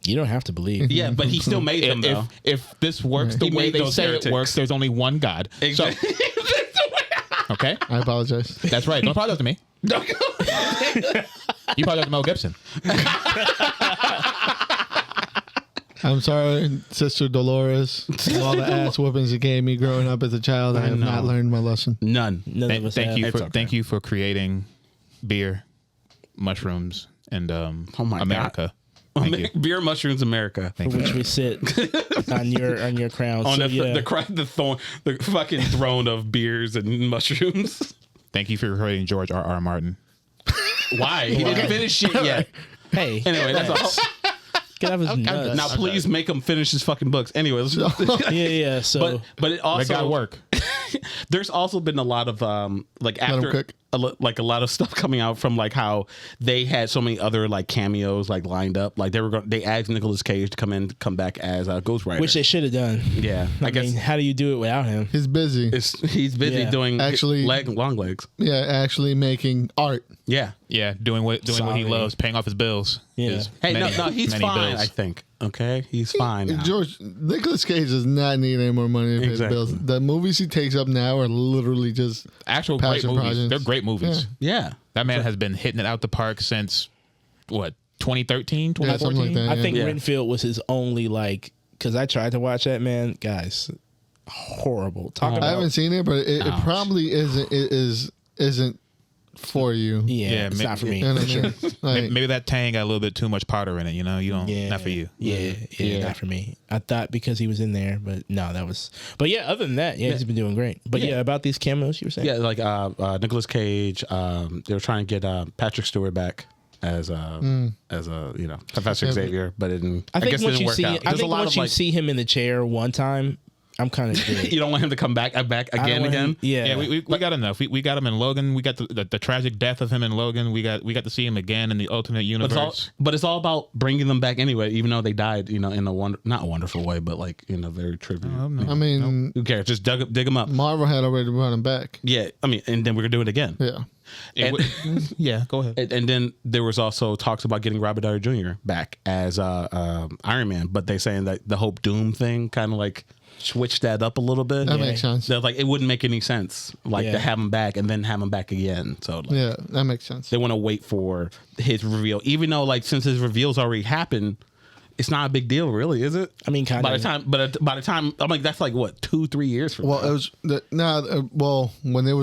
You don't have to believe. Yeah, but he still made them, though. If this works the He way made they those say heretics. it works, there's only one God. Exactly. So, okay, I apologize. that's right. Don't apologize to me. You apologize to Mel Gibson. I'm sorry, Sister Dolores. For all the ass whoopings you gave me growing up as a child, I have know. not learned my lesson. None. None of us Thank have. you It's for okay. thank you for creating beer, mushrooms, and Oh my America. Thank you. Beer, mushrooms, America. For which we sit on your crown. On So, the fucking throne of beers and mushrooms. Thank you for creating George R.R. Martin. Why? He didn't finish shit yet. hey, Anyway, that's all. get off his nuts. Now, please make him finish his fucking books. Anyway, let's Yeah. So but it also That got work. there's also been a lot of like him after cook. like a lot of stuff coming out from like how they had so many other like cameos like lined up. Like they asked Nicolas Cage to come back as a Ghost Rider. which they should have done. yeah, I guess mean, how do you do it without him? He's busy. he's busy Yeah. doing Actually- long legs. Yeah, actually making art. Yeah. Yeah, doing what he Sorry. loves, paying off his bills. Yeah. His Hey, many, no, he's many fine. bills. I think. Okay, he's fine. Now. George Nicolas Cage does not need any more money to pay his Exactly. bills. The movies he takes up now are literally just Actual great passion movies. projects. They're great movies. Yeah. That man has been hitting it out the park since what 2013, Yeah, 2014. something like that. I think Yeah. Renfield was his only because I tried to watch that, man. Guys, horrible. Talk I about haven't seen it, but it probably isn't for you. yeah, it's ma- not for me. You know what I for mean? sure. Like, Maybe that Tang got a little bit too much powder in it. You know, you don't. Yeah, Not for you. Yeah, not for me. I thought because he was in there, but no, that was. But yeah, other than that, he's been doing great. But yeah, about these cameos you were saying. Yeah, like Nicolas Cage. They were trying to get Patrick Stewart back as a Professor Xavier, but it didn't. I think guess it once didn't you work see, out. I There's a think lot once of you like see him in the chair one time, I'm kind of good. you don't want him to come back I again. don't want him- Yeah, Yeah, we got enough. We got him in Logan. We got the tragic death of him in Logan. We got to see him again in the Ultimate Universe. But it's all about bringing them back anyway, even though they died, in a not a wonderful way, but like in a very trivial. I mean, Who cares? Just dig them up. Marvel had already brought him back. Yeah, I mean, and then we're gonna do it again. Yeah. Yeah, go ahead. And then there was also talks about getting Robert Downey Jr. back as Iron Man, but they saying that the Hope Doom thing kind of like switched that up a little bit. That makes sense. They're like, it wouldn't make any sense, like Yeah. to have him back and then have him back again. So like, Yeah, that makes sense. they want to wait for his reveal, even though like since his reveal's already happened, it's not a big deal, really, is it? I mean, kind by of. the time, I'm like, that's like what 2-3 years from Well, now. it was when it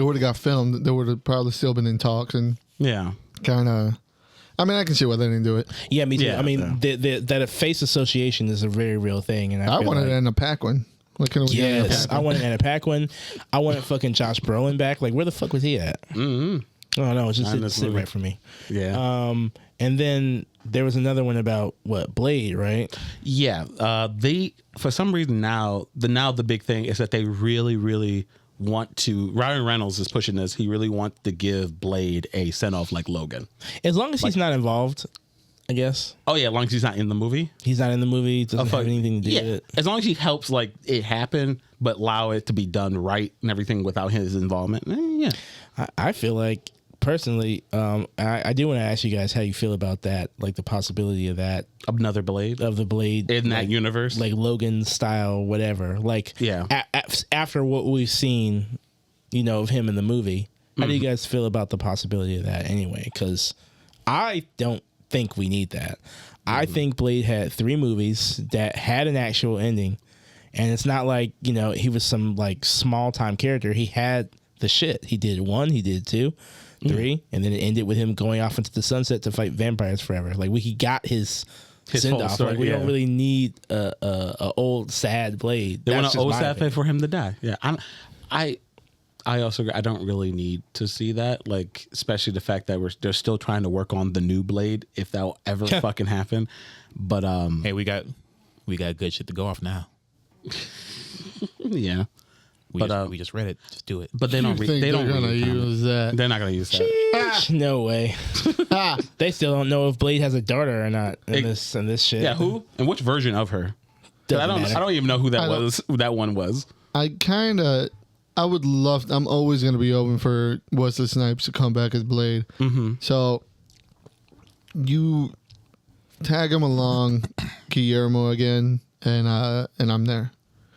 would have got filmed, there would have probably still been in talks and Yeah. kind of. I mean, I can see why they didn't do it. Yeah, me too. Yeah, I mean, that face association is a very real thing, and I I feel wanted like, it in a Pac one. What can we get? Yes, I wanted Anna Paquin. I wanted fucking Josh Brolin back. Like, where the fuck was he at? Mm-hmm. Oh no, it just didn't sit right for me. Yeah. And then there was another one about Blade, right? Yeah. They, for some reason now the big thing is that they really, really want to. Ryan Reynolds is pushing this. He really wants to give Blade a send off like Logan. As long as he's not involved, I guess. Oh yeah, as long as he's not in the movie. He's not in the movie. Doesn't have anything to do with it. As long as he helps like it happen, but allow it to be done right and everything without his involvement. Yeah. I feel like personally, I do want to ask you guys how you feel about that, like the possibility of that. Another Blade Of the Blade in that universe, like Logan style, whatever. Like, yeah. After what we've seen, of him in the movie, how do you guys feel about the possibility of that anyway? Because I don't think we need that. I think Blade had 3 movies that had an actual ending, and it's not like he was some like small time character. He had the shit. He did 1, he did 2, 3, and then it ended with him going off into the sunset to fight vampires forever. Like he got his send off. Like we don't really need a old sad Blade. They want an old sad Blade for him to die. Yeah, I also I don't really need to see that. Like especially the fact that they're still trying to work on the new Blade if that'll ever fucking happen. But hey, we got good shit to go off now. Yeah. We just read it. Just do it. But they don't. They don't gonna use that. They're not gonna use that. No way. They still don't know if Blade has a daughter or not in this shit. Yeah, who and which version of her? I don't even know who that was. Who that one was. I would love. I'm always gonna be open for Wesley Snipes to come back as Blade. Mm-hmm. So you tag him along, Guillermo again, and I'm there.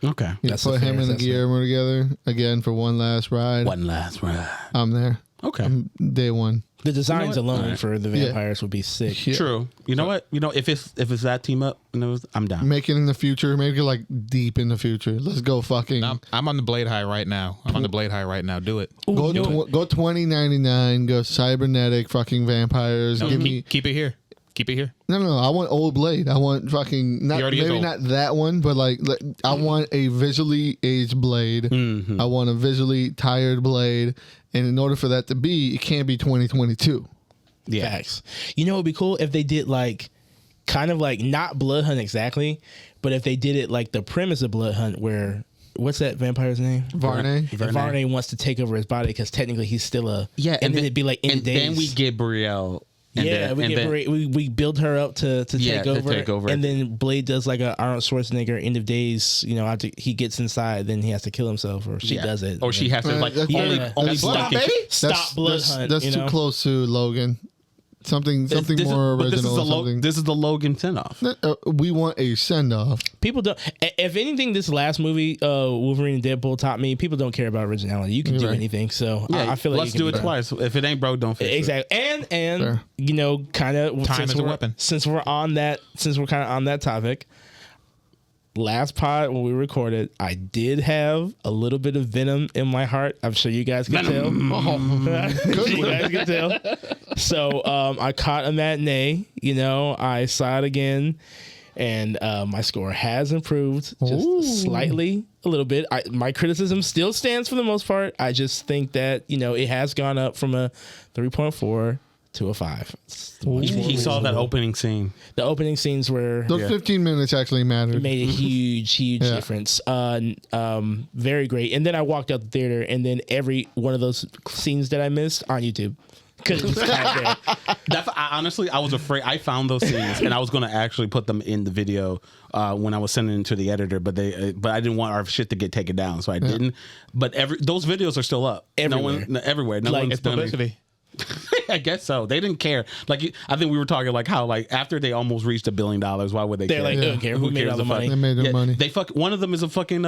Okay. You put him and the Guillermo together again for one last ride. I'm there. Okay. I'm day one. The designs alone for the vampires would be sick. Yeah. True. You know what? If it's that team up, I'm down. Make it in the future. Make it like deep in the future. Let's go fucking. I'm on the Blade high right now. Do it. Go 2099. Go cybernetic fucking vampires. No, keep it here. Keep it here. No. I want old Blade. I want fucking not that one, but like I want a visually aged Blade. Mm-hmm. I want a visually tired Blade, and in order for that to be, it can't be 2022. Yeah. Facts. You know, it'd be cool if they did like, kind of like not Blood Hunt exactly, but if they did it like the premise of Blood Hunt, where what's that vampire's name? Varney. Varney wants to take over his body because technically he's still a and then it'd be like in and days. Then we get Brielle. We build her up to take over, and then Blade does like a Arnold Schwarzenegger end of days. After he gets inside, then he has to kill himself, or she does it, or she has to like only stop Blood Hunt. That's too close to Logan. Something more original. This is the Logan send off. We want a send off. People don't. If anything, this last movie, Wolverine and Deadpool, taught me people don't care about originality. You can do anything. So I feel like let's do it twice. If it ain't broke, don't fix it. Exactly. And kind of time is a weapon. Since we're kind of on that topic. Last pod when we recorded, I did have a little bit of venom in my heart. I'm sure you guys can tell. You guys can tell. So I caught a matinee. I saw it again, and my score has improved just slightly, a little bit. My criticism still stands for the most part. I just think that it has gone up from a 3.4 to a 5. He saw that opening scene. The opening scenes were those 15 minutes actually mattered. Made a huge difference. Very great. And then I walked out the theater, and then every one of those scenes that I missed on YouTube. Because it was kind of there. Honestly, I was afraid. I found those scenes, and I was going to actually put them in the video when I was sending it to the editor, but I didn't want our shit to get taken down, so I didn't. But those videos are still up. Everywhere. Everywhere. No one's done publicity. I guess so. They didn't care. Like I think we were talking like how like after they almost reached $1 billion, why would they care? They're like, don't care. Who made all the money? They made their money. They one of them is a fucking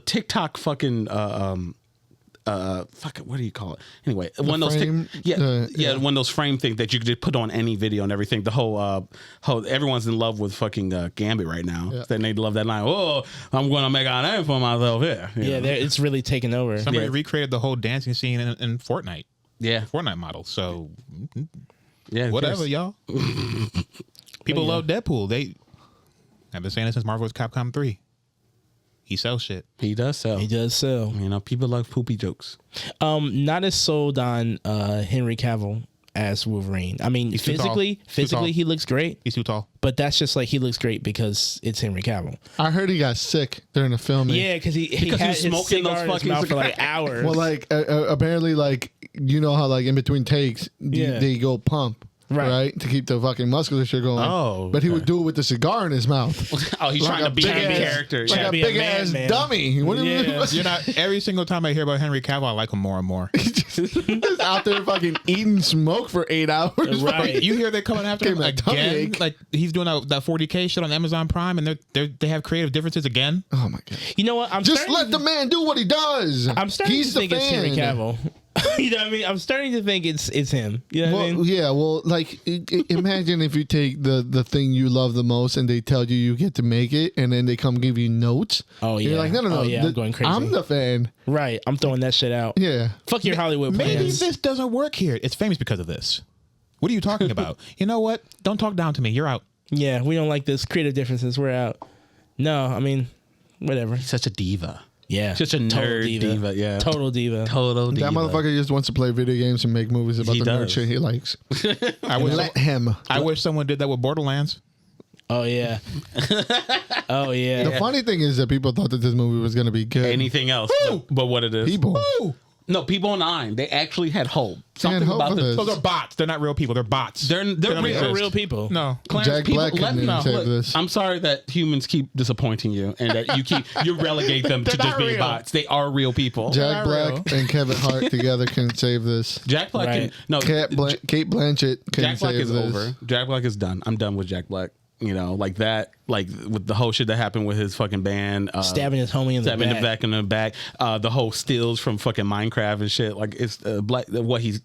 TikTok fucking fuck, what do you call it? Anyway, one of those one of those frame things that you could just put on any video and everything. The whole everyone's in love with fucking Gambit right now. Yeah. Then they love that line. Oh, I'm going to make a name for myself here. It's really taken over. Somebody recreated the whole dancing scene in Fortnite. Yeah, Fortnite model. So whatever, y'all. People love Deadpool. I've been saying it since Marvel's Capcom 3. He sells shit. He does sell. He does sell. You know, people love poopy jokes. Not as sold on Henry Cavill as Wolverine. I mean, He's too tall. physically he looks great, He's too tall. but that's just like he looks great because it's Henry Cavill. I heard he got sick during the filming. Yeah, because he Because had he's his smoking cigar those in his fucking mouth for like cigars. hours. Well, like apparently, like you know how like in between takes, Yeah. they go pump. Right, to keep the fucking musculature going. Oh, but he okay. would do it with the cigar in his mouth. Oh, he's Like trying a to be big a ass- character. like Trying a to be a big ass man. dummy. What do you Yeah. You're not. Every single time I hear about Henry Cavill, I like him more and more. He's out there fucking eating smoke for 8 hours. Right. You hear they're coming after Gave him him a tummy again? ache. Like he's doing that 40K shit on Amazon Prime, and they have creative differences again. Oh my god! you know what? I'm Just starting let to- the man do what he does. I'm starting He's to think the it's Henry fan. Cavill. You know what I mean? I'm starting to think it's him. You know what I Well, mean? yeah. Well, like imagine if you take the thing you love the most and they tell you get to make it, and then they come give you notes. Oh, And you're yeah. like, no. Oh, yeah, I'm going crazy. I'm the fan. Right. I'm throwing that shit out. Yeah. Fuck your Hollywood Maybe plans. this doesn't work here. It's famous because of this. What are you talking about? You know what? Don't talk down to me. You're out. Yeah, we don't like this. Creative differences. We're out. No, I mean, whatever. Such a diva. Yeah. Such a nerd diva, yeah. Total diva. Total diva. That motherfucker just wants to play video games and make movies about He the nerd does. shit he likes. I wish, Let him. I wish someone did that with Borderlands. Oh, yeah. Oh, yeah. The funny thing is that people thought that this movie was going to be good. Anything else but what it is. People. No, people online. They actually had hope. Something hope about for this. this. Those are bots. They're not real people. They're bots. They're not real. They're exist. real people. No. Jack Black let couldn't me even know. save Look, this. I'm sorry that humans keep disappointing you and that you relegate them to They're just not being real. bots. They are real people. Jack not Black and Kevin Hart together can save this. Jack Black Right. can no. Kate Blanchett can Jack Black save is this. over. Jack Black is done. I'm done with Jack Black. You know, like that, like with the whole shit that happened with his fucking band, Stabbing his homie in the stabbing back. in the back, the whole stills from fucking Minecraft and shit. Like it's Black. What he's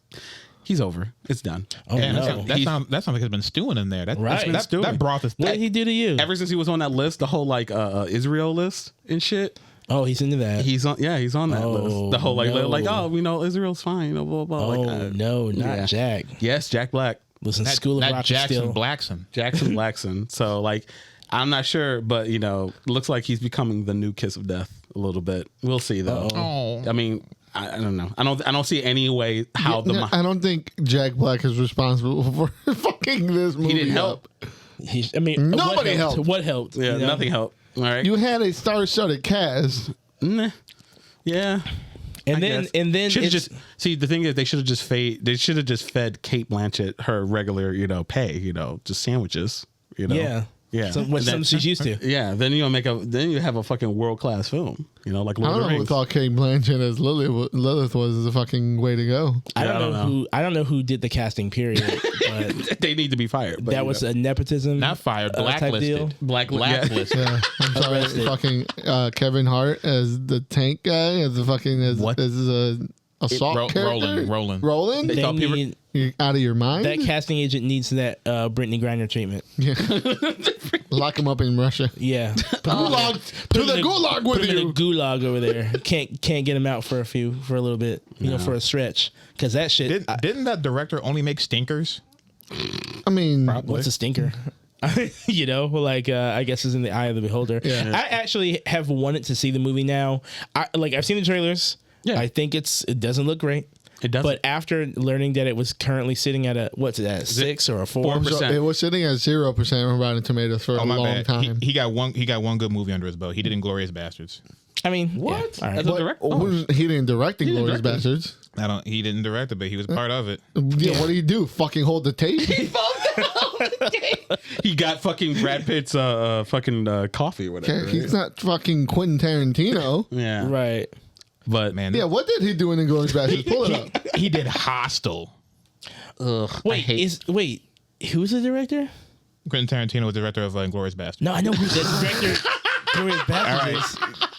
over. It's done. Oh, Damn, no. that sounds like it's been stewing in there. Right. That broth is What did he do to you? Ever since he was on that list, the whole like Israel list and shit. Oh, he's into that. He's on that Oh, list. The whole no. oh, we know Israel's fine, you know, blah blah. Oh, like, no, not yeah. Jack. Yes, Jack Black. Listen, School of that Rock is Jackson still... Blackson. Jackson Blackson. So like, I'm not sure, but you know, looks like he's becoming the new kiss of death a little bit. We'll see though. Oh. I mean, I don't know. I don't see any way how I don't think Jack Black is responsible for fucking this movie. he didn't help. up. I mean, Nobody helped. What helped? Yeah, you know? nothing helped. All right. You had a star-studded cast. Nah. Yeah. And I then, guess. and then, Should've it's- just see the thing is they should have just fed Cate Blanchett her regular pay, just sandwiches, yeah, Yeah. So what And she's used to. Yeah, then you have a fucking world class film, like I Lord don't of know the who Rings. thought Kate Blanchett as Lilith was the fucking way to go. I Yeah, don't know who did the casting. Period. But They need to be fired. But, that was a nepotism. Not fired, type deal. blacklisted. Yeah, I'm sorry. Arrested. Fucking Kevin Hart as the tank guy, as the fucking as a assault character. Roland. They thought people- need, You're out of your mind. that casting agent needs that Brittany Griner treatment. Yeah. Lock him up in Russia. Yeah, Gulag to the gulag put with him in you. a gulag over there. Can't get him out for a little bit. For a stretch. Because that shit. Didn't that director only make stinkers? I mean, What's a stinker? I guess it's in the eye of the beholder. Yeah. I actually have wanted to see the movie now. I've seen the trailers. Yeah. I think it doesn't look great. It doesn't. But after learning that it was currently sitting at a 6 or a 4? 4%. it was sitting at 0% on Rotten Tomatoes for a Oh my long bad. time. He got one good movie under his belt. He did Inglourious Bastards. I mean, What? Yeah. All right. As a But director? he didn't direct didn't Inglourious direct it. Bastards. He didn't direct it, but he was part of it. Yeah, what do you do? Fucking hold the tape? He got fucking Brad Pitt's fucking coffee or whatever. Okay, he's right? not fucking Quentin Tarantino. Yeah. Right. But Man, Yeah, what did he do in Inglourious Bastards? Pull it up. he did Hostel. ugh, Wait, who's the director? Quentin Tarantino was the director of Inglourious Bastards. No, I know who the director. Glorious Bastards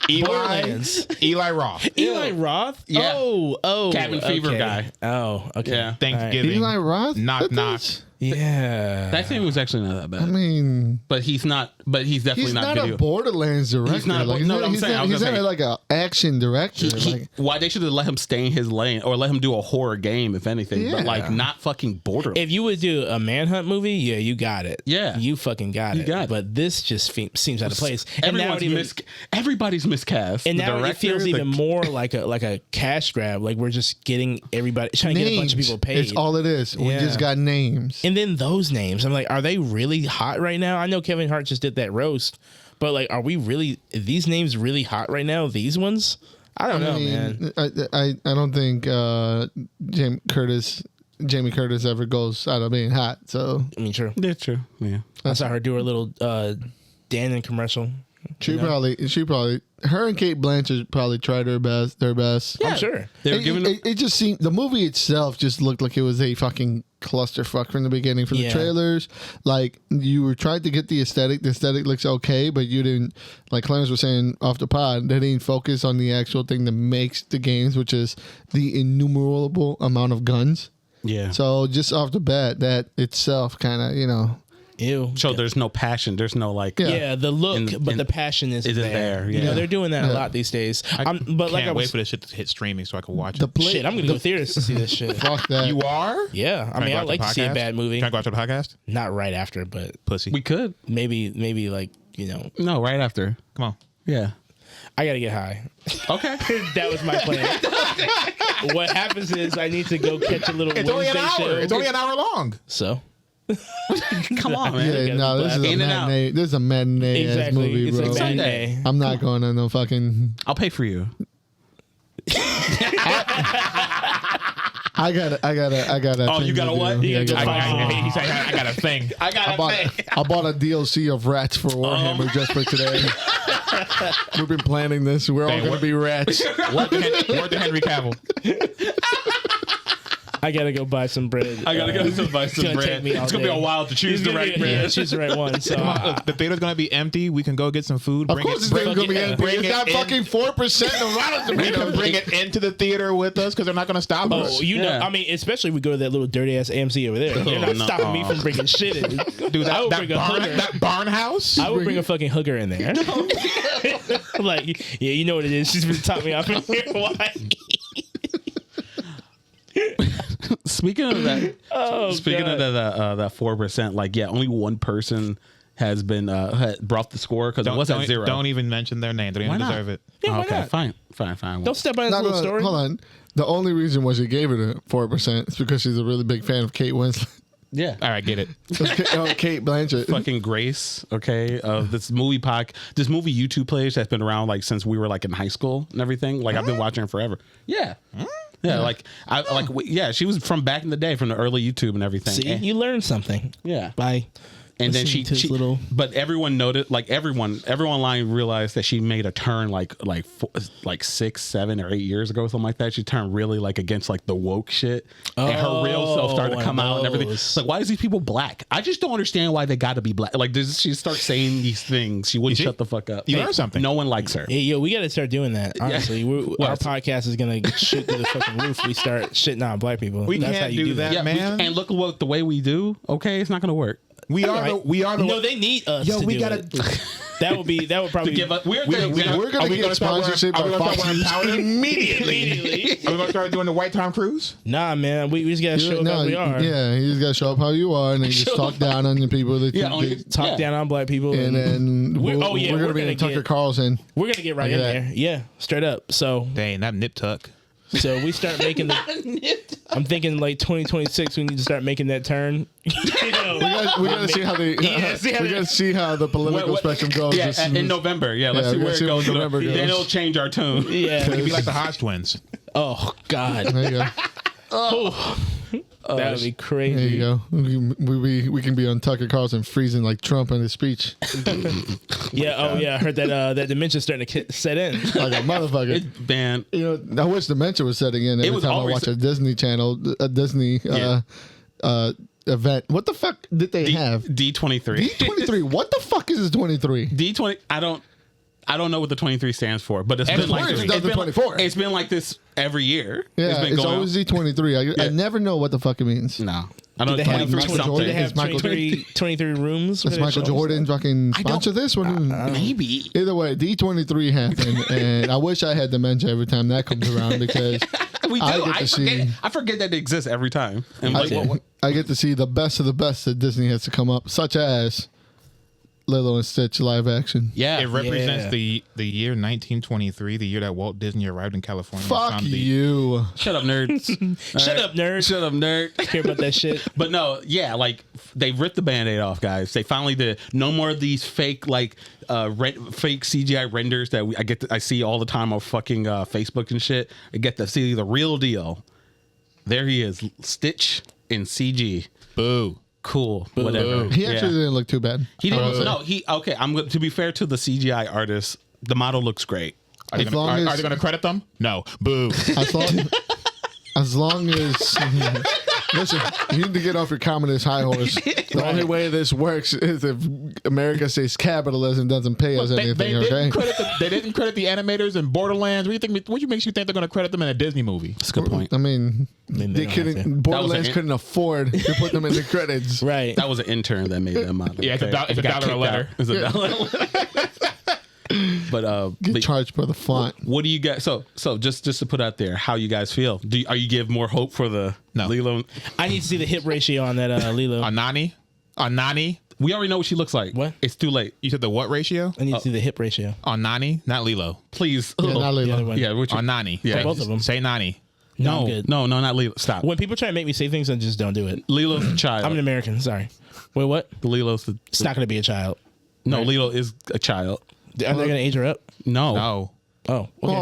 is. Borderlands. Eli Roth. Eli Roth? Yeah. Oh. Cabin Fever okay. guy. Oh, okay. Yeah. Thanksgiving. Eli Roth? Knock did knock. this? Yeah. That thing was actually not that bad. I mean, but he's not. But he's definitely he's not not video. a Borderlands director. He's not a- like, no, I'm he's saying- not, I was he's gonna not say- like an action director. like, Why they should have let him stay in his lane or let him do a horror game, if anything, but like Yeah. not fucking Borderlands. If you would do a Manhunt movie, yeah, you got it. Yeah. You fucking got it. got it. But this just seems out of place. And now Everybody's miscast. and The now it director, feels the- even more like a cash grab. Like we're just getting everybody trying to get a bunch of people paid. It's all it is. We Yeah. just got names. And then those names, I'm like, are they really hot right now? I know Kevin Hart just did that roast, but like, are are these names really hot right now? These ones? I don't know, man. I don't think Jamie Curtis ever goes out of being hot. So I mean, true. Yeah, true. Yeah. I saw her do her little Dannon commercial. she probably, her and Cate Blanchett probably tried their best. I'm sure. They were It, giving it just seemed, the movie itself just looked like it was a fucking clusterfuck from the beginning. From the Yeah. trailers, like you were trying to get the aesthetic. The aesthetic looks okay, but you didn't, like Clarence was saying off the pod, they didn't focus on the actual thing that makes the games, which is the innumerable amount of guns. Yeah. So just off the bat, that itself kind of, Ew. So there's no passion. There's no like. Yeah. Yeah, the look, but the passion isn't there. there, You know, yeah. they're doing that a lot these days. But like I Can't wait was, for this shit to hit streaming so I can watch the it. play, shit, I'm gonna go to theaters to see this shit. fuck that. You are? Yeah, I mean, I'd like to see a bad movie. Can I go after the podcast? Not right after, but Pussy. We could. maybe like No, right after. Come on. Yeah. I gotta get high. Okay. That was my plan. What happens is I need to go catch a little It's only an Wednesday hour. show. It's only an hour long. So Come on, man. Yeah, no, this is a In and out. matinee. This is a matinee ass exactly, movie, it's bro. like matinee. I'm not going on no fucking. I'll pay for you. I got. Oh, you got a what? Yeah, I You got got a- a- He's like, I got a thing. I got I bought a DLC of Rats for Warhammer just for today. We've been planning this. We're all Hey, gonna what- be rats. Word to Henry Cavill. I gotta go buy some bread. I gotta go buy some gonna bread. take me all It's gonna be day. a while to choose the right Yeah, bread. choose the right one. So Look, the theater's gonna be empty. We can go get some food. Of Bring course, it, it's bring, gonna be empty. bring It's it got in. fucking 4% of Rotten We can Tomatoes. bring it into the theater with us because they're not gonna stop us. Oh, you know, Yeah. I mean, especially if we go to that little dirty ass AMC over there. They're not no. stopping me from bringing shit in. Dude, I would that bring a barn, hooker. that barn house. I would bring a fucking hooker in there. Like, yeah, you know what it is. She's been top me off in here. Why? Speaking of that, speaking of that 4%, like only one person has been had brought the score because it was at 0. Don't even mention their name. They don't Why even not? deserve it. Yeah, why Okay, not? fine. Don't step on his No, little story. hold on. The only reason why she gave it a 4% is because she's a really big fan of Kate Winslet. Yeah. All right, get it. Kate Blanchett. Fucking Grace, okay, of this movie this movie YouTube page that's been around like since we were like in high school and everything. Like I've been watching her forever. Yeah. Yeah, she was from back in the day, from the early YouTube and everything. See, And- you learned something. yeah. By And then listening to his little. but everyone noted, like everyone online realized that she made a turn like 6, 7, or 8 years ago, something like that. She turned really like against like the woke shit, and her real self started to one come of out and everything. those. It's like, why is these people black? I just don't understand why they got to be black. Like, she starts saying these things, she wouldn't You see? shut the fuck up. You learned something. No one likes her. Hey, yo, we got to start doing that. Honestly, What? our podcast is gonna shoot through the fucking roof. We start shitting on black people. We That's can't how you do that. Yeah, man. and look at the way we do. Okay, it's not going to work. We are the No, they need us. Yo, to we do gotta- it. That would probably Give up. We're We're gonna get sponsorship by Fox News immediately. Are we gonna start doing the white Tom Cruise? Nah, man, we just gotta show up how we are. Yeah, you just gotta show up how you are, and then you just talk down on the people that Yeah, you Talk down on black people, and then We're- we're we're gonna be gonna in Tucker get- Carlson. we're gonna get right Look in at that. there. Yeah, straight up. So Dang, that nip tuck. we start making the. I'm thinking like 2026. We need to start making that turn. You know, We gotta see how the we gotta see how the political spectrum goes. Yeah, Just- in November. Yeah, let's Yeah, see we where gotta it see goes. what November goes. Then it'll change our tune. yeah. It'd be like the Hodge twins. Oh God, There you go. that would be crazy. There you go. We can be on Tucker Carlson freezing like Trump in his speech Yeah. Oh yeah. I heard that that dementia's starting to set in. like a motherfucker. Man, You know, I wish dementia was setting in every was time I always- watch a Disney Channel, a Disney event. What the fuck did they have? D23. D23. What the fuck is this 23? D20. I don't know what the 23 stands for, but it's been like this. It's 2024. It's been like this every year. Yeah, been it's going always D23. I never know what the fuck it means. on. No. I don't Do know. they have, Michael Jordan? do they have Is Michael 23 rooms? Does Michael Jordan fucking sponsor this? What Maybe. Either way, D23 happened, and I wish I had dementia every time that comes around because We do. I get to see. I forget that they exist every time. And I get to see the best of the best that Disney has to come up, such as Lilo and Stitch live action. yeah. It represents the year 1923, the year that Walt Disney arrived in California. and Fuck found you. Shut up, nerds. Shut up, nerd. Shut up, nerd. Care about that shit. But no, yeah, like they ripped the Band-Aid off, guys. They finally did. No more of these fake fake CGI renders that I see all the time on fucking Facebook and shit. I get to see the real deal. There he is, Stitch in CG. Boo. Cool, whatever. He actually didn't look too bad. He didn't. No, okay. To be fair to the CGI artist, the model looks great. Are they going to credit them? No. Boo. As long as listen, you need to get off your communist high horse. The only way this works is if America says capitalism doesn't pay us anything. They didn't credit the animators in Borderlands. What makes you think they're going to credit them in a Disney movie? That's a good point. I mean, they couldn't. Borderlands couldn't afford to put them in the credits. Right. That was an intern that made that model. Yeah, it's a $1 a letter. It's $1. But Get charged for the font. what do you guys? So just to put out there, how you guys feel? Are you give more hope for the Lilo? I need to see the hip ratio on that Lilo. On Nani? We already know what she looks like. What? It's too late. You said the what ratio? I need to see the hip ratio. On Nani, not Lilo. Please. Yeah, not The other Lilo. one. Yeah, which On Nani. Yeah. Both of them. Say Nani. No, I'm good. no, not Lilo. Stop. When people try to make me say things, I just don't do it. Lilo's the child. I'm an American. Sorry. Wait, what? Lilo's the. It's not going to be a child. No, Lilo is a child. Are they going to age her up? No. No. Oh, okay.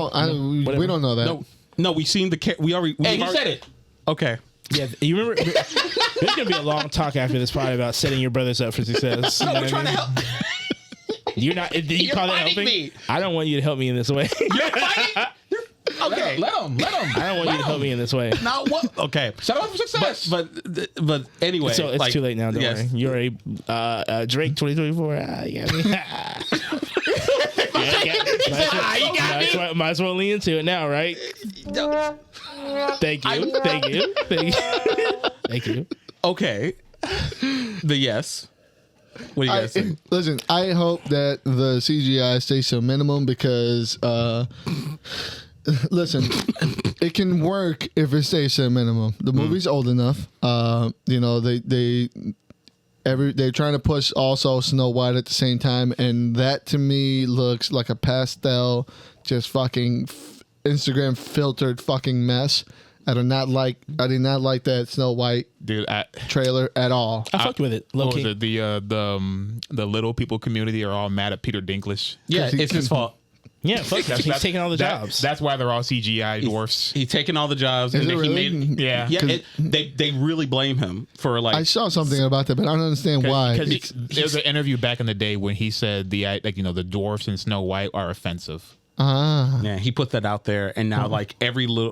Well, we don't know that. No. We seen the. We already. Hey, he said it. Okay. Yeah, you remember? There's going to be a long talk after this probably about setting your brothers up for success. No, we're trying to help. You're not. Did you call that helping? Me. I don't want you to help me in this way. You're fighting. Okay. Let them. I don't want you to help me in this way. Now what? Okay. Set up for success. But anyway. So it's too late now. Don't worry. You're a Drake 2024. You got me. Might as well lean into it now, right? Thank you. Okay. The yes. What do you guys think? Listen, I hope that the CGI stays to a minimum because, listen, it can work if it stays to a minimum. The movie's old enough. They're trying to push also Snow White at the same time, and that to me looks like a pastel, just fucking Instagram filtered fucking mess. I did not like that Snow White trailer at all. I fucked with it. What was it? The little people community are all mad at Peter Dinklage. Yeah, it's his fault. Yeah, fuck that. He's taking all the jobs. That's why they're all CGI dwarfs. He's taking all the jobs. Is and it then really? he made. Yeah. They really blame him for like. I saw something about that, but I don't understand why. Because there was an interview back in the day when he said the dwarfs in Snow White are offensive. Yeah, he put that out there, and now like every new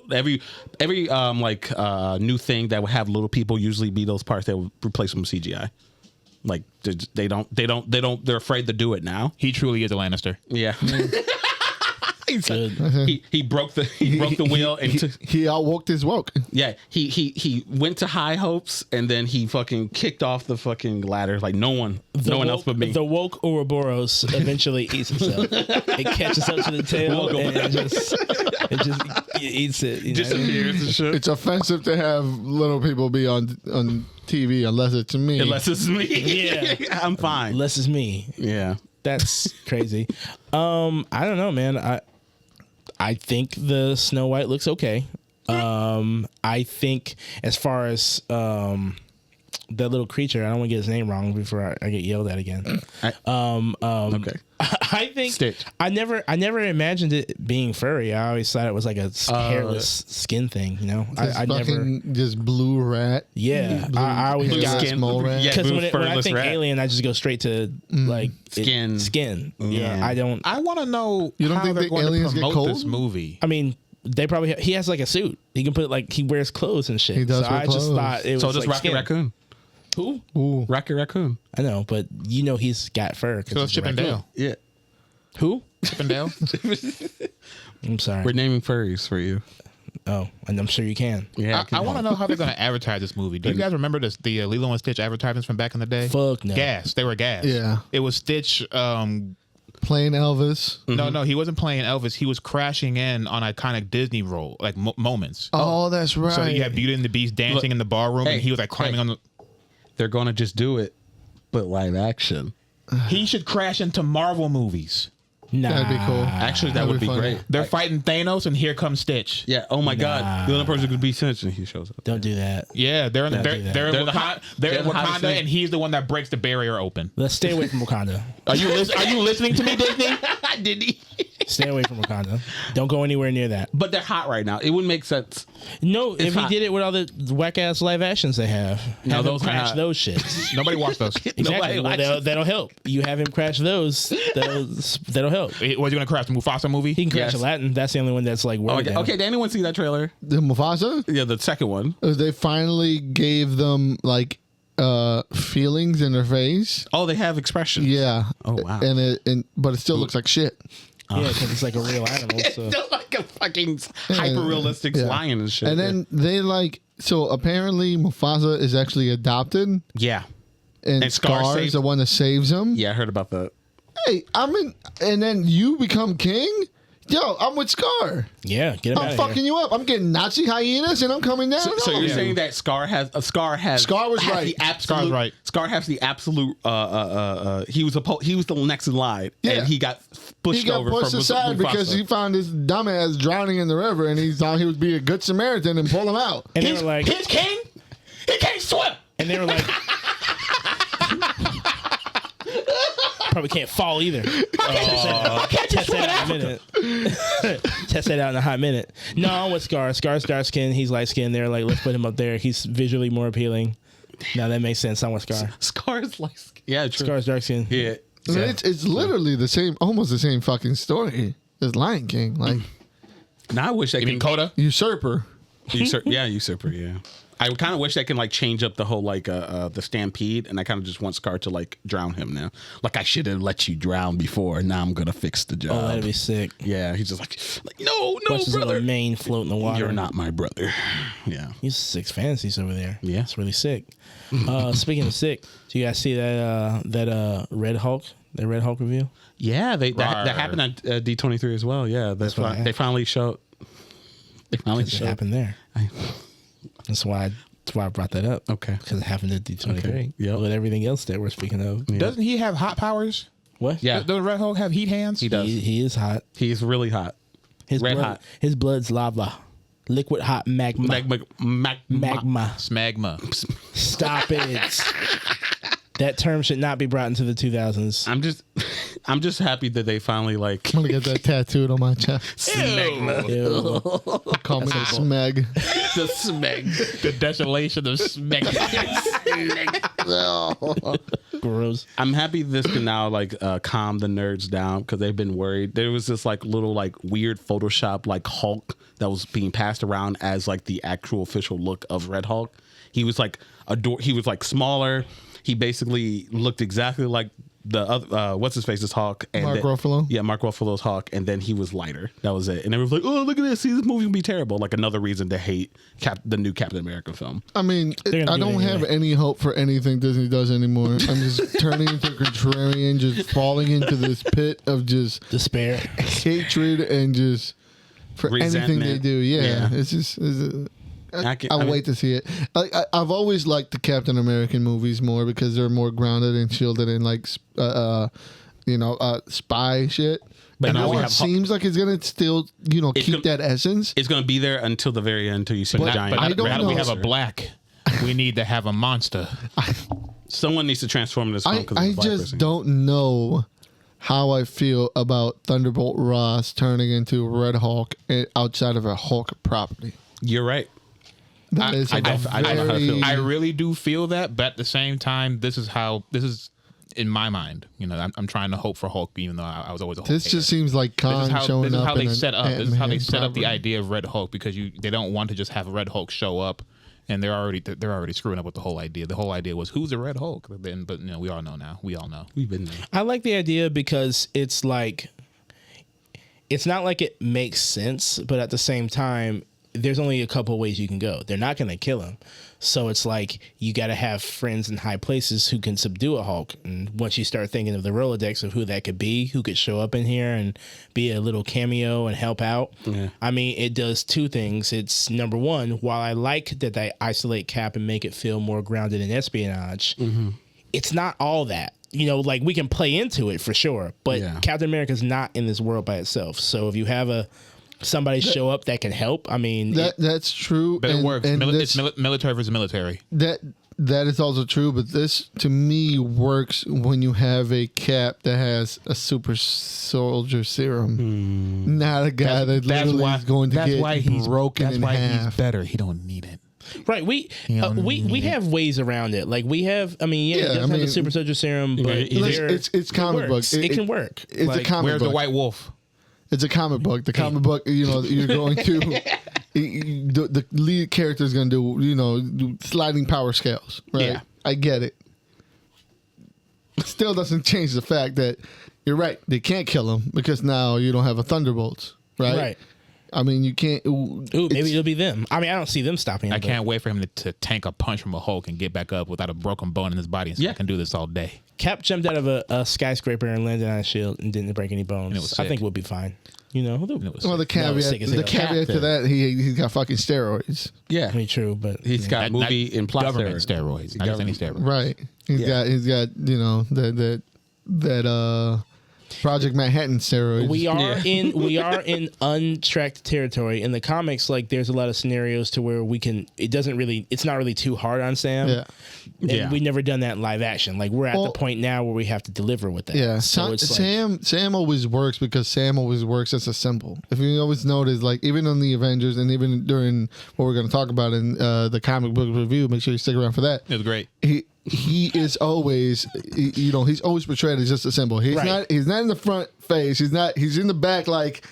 thing that would have little people usually be those parts that would replace them with CGI. Like they're afraid to do it now. He truly is a Lannister. Yeah. He broke the wheel and he outwoked his woke. Yeah, he went to high hopes and then he fucking kicked off the fucking ladder like no one else but me. The woke Ouroboros eventually eats itself. It catches up to the tail and it just eats it. Disappears and shit. It's offensive to have little people be on TV unless it's me. Unless it's me. Yeah. I'm fine. Unless it's me. Yeah. That's crazy. I don't know, man. I think the Snow White looks okay. I think as far as that little creature, I don't want to get his name wrong before I get yelled at again. Okay. I think Stitch. I never imagined it being furry. I always thought it was like a hairless skin thing. You know, I never just blue rat. Yeah, blue, I always got skin. mole rat. because when I furless think rat. alien, I just go straight to like Skin. Skin. Yeah. Yeah, I don't. I want to know You don't how think they're the going aliens to get promote cold? this movie. I mean, they probably he has like a suit. He can put like he wears clothes and shit. He does So wear I just clothes. thought it was So just like Rocket skin. Raccoon. Who? Ooh. Rocket Raccoon. I know, but you know he's got fur. 'cause So it's he's a Chip and raccoon. Dale. Yeah. Who? Chip and Dale. I'm sorry. We're naming furries for you. Oh, and I'm sure you can. Yeah, I want to know how they're going to advertise this movie. Do you guys remember the Lilo and Stitch advertisements from back in the day? Fuck no. Gas. They were gas. Yeah. It was Stitch. Playing Elvis. No, he wasn't playing Elvis. He was crashing in on iconic Disney role, like moments. Oh, that's right. So you had Beauty and the Beast dancing in the bar room, and he was like climbing on the. They're going to just do it, but live action. He should crash into Marvel movies. Nah. That'd be cool. Actually, that That'd would be be funny. great. They're fighting Thanos, and here comes Stitch. Yeah. Oh my God. The only person who could be Stitch, and he shows up. Don't do that. Yeah, they're in Don't do that. they're in They're the hottest Wakanda, thing. and he's the one that breaks the barrier open. Let's stay away from Wakanda. Are you listening to me, Disney? Did he? Stay away from Wakanda. Don't go anywhere near that. But they're hot right now. It wouldn't make sense. No, if hot. he did it with all the whack ass live actions they have, No, have him those are crash not. those shits. Nobody watched those. Exactly. Well, that'll help. You have him crash those. That'll help. Was he going to crash the Mufasa movie? He can crash Yes. Aladdin. That's the only one that's like Oh, worded down. okay. Did anyone see that trailer? The Mufasa? Yeah, the second one. They finally gave them like feelings in their face. Oh, they have expressions. Yeah. Oh, wow. But it still looks like shit. Yeah, because it's like a real animal. So. They're like a fucking hyper realistic Yeah. lion and shit. And then they so apparently Mufasa is actually adopted, yeah, and Scar Scar saves- is the one that saves him. yeah, I heard about that. Hey, and then you become king. Yo, I'm with Scar. Yeah, get him out I'm of fucking here. you up. I'm getting Nazi hyenas and I'm coming down. So on you're you. saying that Scar was Scar was right. The absolute, Scar's right. Scar has the absolute. He was the next in line, Yeah. and he got pushed he got over pushed from aside because he found his dumbass drowning in the river, and he thought he would be a good Samaritan and pull him out. And they were like, He's king. He can't swim. and they were like, probably can't fall either. Test that out in a minute. Test that out in a hot minute. No, I'm with Scar. Scar's dark skin. He's light skinned. They're like, let's put him up there. He's visually more appealing. Now that makes sense. I'm with Scar. Scar's like, yeah, true. Scar's dark skin. Yeah. I mean, it's literally the same, almost the same fucking story as Lion King, like Now I wish they You mean can Coda? usurper. usurper. Yeah. I kind of wish they can like change up the whole like the stampede, and I kind of just want Scar to like drown him now. Like I should have let you drown before. Now I'm gonna fix the job. Oh, that'd be sick. Yeah, he's just like no, Watch his brother. little mane float in the water. You're not my brother. Yeah. He's six fantasies over there. Yeah. It's really sick. Speaking of sick, do you guys see that Red Hulk? The Red Hulk review? Yeah, that happened at D23 as well. Yeah, what I they finally showed. They finally It showed. happened there. That's why I brought that up. Okay. Because it happened at D23. Okay. Yep. With everything else that we're speaking of. Yeah. Doesn't he have hot powers? What? Yeah. Does Red Hulk have heat hands? He does. He is hot. He's really hot. His Red blood, hot. His blood's lava. Liquid hot magma. Magma. Smegma. Stop it. That term should not be brought into the 2000s. I'm just happy that they finally like I'm gonna get that tattooed on my chest. Ew. Call me the Smeg. the smeg. The desolation of Smeg. Gross. I'm happy this can now like calm the nerds down because they've been worried. There was this like little like weird Photoshop like Hulk that was being passed around as like the actual official look of Red Hulk. He was like he was like smaller. He basically looked exactly like the other what's his face's Hulk and Mark Ruffalo? Yeah, Mark Ruffalo's Hulk, and then he was lighter. That was it. And everyone was like, "Oh, look at this! See, this movie will be terrible." Like another reason to hate the new Captain America film. I mean, They're gonna I do it don't have anyway. any hope for anything Disney does anymore. I'm just turning into a contrarian, just falling into this pit of just Despair. hatred and just for anything they Resentment. do. Yeah, Yeah. it's just. I I'll wait to see it. I've always liked the Captain American movies more because they're more grounded and shielded in like, spy shit. But And now now we it have seems like it's gonna still, keep that essence. It's going to be there until the very end, until you see But the giant. I don't now that we know. have a black, we need to have a monster. Someone needs to transform this film. I 'cause it's a black just person. don't know how I feel about Thunderbolt Ross turning into Red Hulk outside of a Hulk property. You're right. That is I don't know how to feel. I really do feel that, but at the same time, this is in my mind. I'm trying to hope for Hulk, even though I was always a Hulk This hater. just seems like Khan showing This is up. how they in an set up. This is how they Ant-Man set up the property. idea of Red Hulk because they don't want to just have Red Hulk show up, and they're already screwing up with the whole idea. The whole idea was who's the Red Hulk, but we all know now. We all know. We've been there. I like the idea because it's like, it's not like it makes sense, but at the same time, there's only a couple of ways you can go. They're not going to kill him. So it's like you got to have friends in high places who can subdue a Hulk. And once you start thinking of the Rolodex of who that could be, who could show up in here and be a little cameo and help out. Yeah. I mean, it does two things. It's number one, while I like that they isolate Cap and make it feel more grounded in espionage, it's not all that. You know, like we can play into it for sure, but Captain America's not in this world by itself. So if you have somebody show up that can help, I mean, that's true. But it works. It's military versus military. That is also true, but this to me works when you have a Cap that has a super soldier serum, not a guy that literally is going to get broken in half. He's better. He don't need it. Right, we have ways around it. Like we have, I mean, he does have the super soldier serum, but it's comic book. It can work. It's like, a comic where's book. the White Wolf? It's a comic book. The comic book, you know, you're going to the lead character is going to do sliding power scales, right? Yeah. I get it. It still doesn't change the fact that you're right. They can't kill him because now you don't have a Thunderbolts, right? Right. I mean, you can't. Maybe it'll be them. I mean, I don't see them stopping him. I can't wait for him to tank a punch from a Hulk and get back up without a broken bone in his body. So I can do this all day. Cap jumped out of a skyscraper and landed on a shield and didn't break any bones. And it was I think we'll be fine. You know, well, the caveat to that, he's got fucking steroids. Yeah, I mean, true, but he's got movie and plot government steroids. Not just any steroids. Right. He's got that Project Manhattan steroids. We are in untracked territory. In the comics, like there's a lot of scenarios to where it's not really too hard on Sam. Yeah. And we've never done that in live action. Like we're at the point now where we have to deliver with that. Yeah. So it's Sam always works because Sam always works as a symbol. If you always notice, like even on the Avengers and even during what we're going to talk about in the comic book review, make sure you stick around for that. It was great. He is always, he's always portrayed as just a symbol. He's not in the front face. He's in the back like,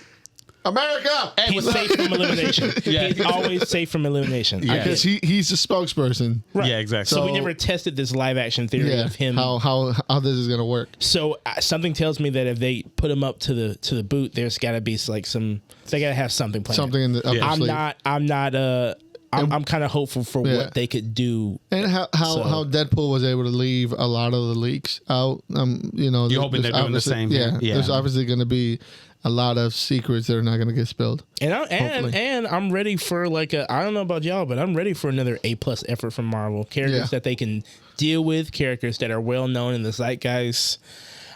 America! He's safe from elimination. He's always safe from elimination. Yeah. Because he's a spokesperson. Right. Yeah, exactly. So we never tested this live action theory of him. How this is going to work. So something tells me that if they put him up to the boot, there's got to be like they got to have something planned. Something in the I'm kind of hopeful for what they could do. And how Deadpool was able to leave a lot of the leaks out. You're hoping they're doing the same. Yeah. There's obviously going to be a lot of secrets that are not going to get spilled. And I'm ready for I don't know about y'all, but I'm ready for another A+ effort from Marvel. Characters that they can deal with, characters that are well known in the zeitgeist.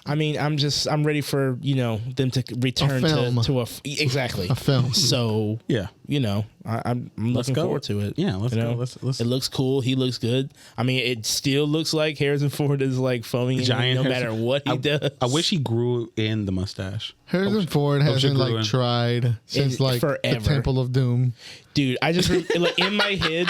I mean, I'm ready for, them to return to a film. So, I'm looking forward to it. Yeah, let's go. It looks cool. He looks good. I mean, it still looks like Harrison Ford is like foaming no matter what he does. I wish he grew in the mustache. Harrison Ford hasn't tried since forever. The Temple of Doom. Dude, I just in my head,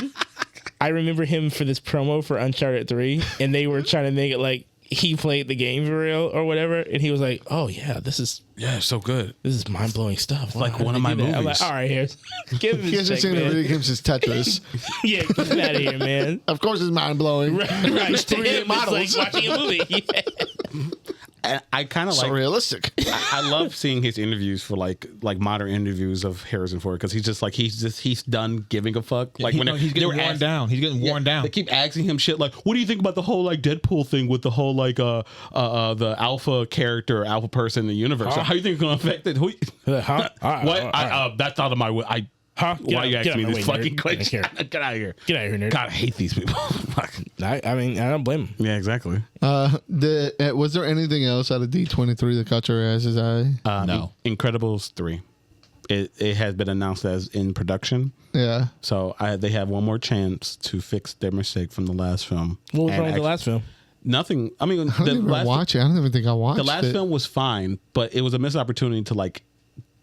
I remember him for this promo for Uncharted 3, and they were trying to make it like he played the game for real or whatever, and he was like, "Oh yeah, this is so good. This is mind blowing stuff. Wow, like one of my movies." I'm like, all right, give him his check, man. He hasn't seen the video games as Tetris. Yeah, get out of here, man. Of course, it's mind blowing. Right, to him, it's like watching a movie. Yeah. And I kind of so realistic. I love seeing his interviews for like modern interviews of Harrison Ford because he's done giving a fuck. Like he's getting worn down. He's getting worn down. They keep asking him shit like, "What do you think about the whole like Deadpool thing with the whole like the alpha character, alpha person in the universe? How do you think it's gonna affect it? What? That's out of my way. Why are you asking me this fucking question? Get out of here. Get out of here, nerd. God, I hate these people. I mean, I don't blame him. Yeah, exactly. Was there anything else out of D23 that caught your ass's eye? No. Incredibles 3. It has been announced as in production. Yeah. So they have one more chance to fix their mistake from the last film. What was wrong with the last film? Nothing. I mean, I don't even watch it. I don't even think I watched it. The last film was fine, but it was a missed opportunity to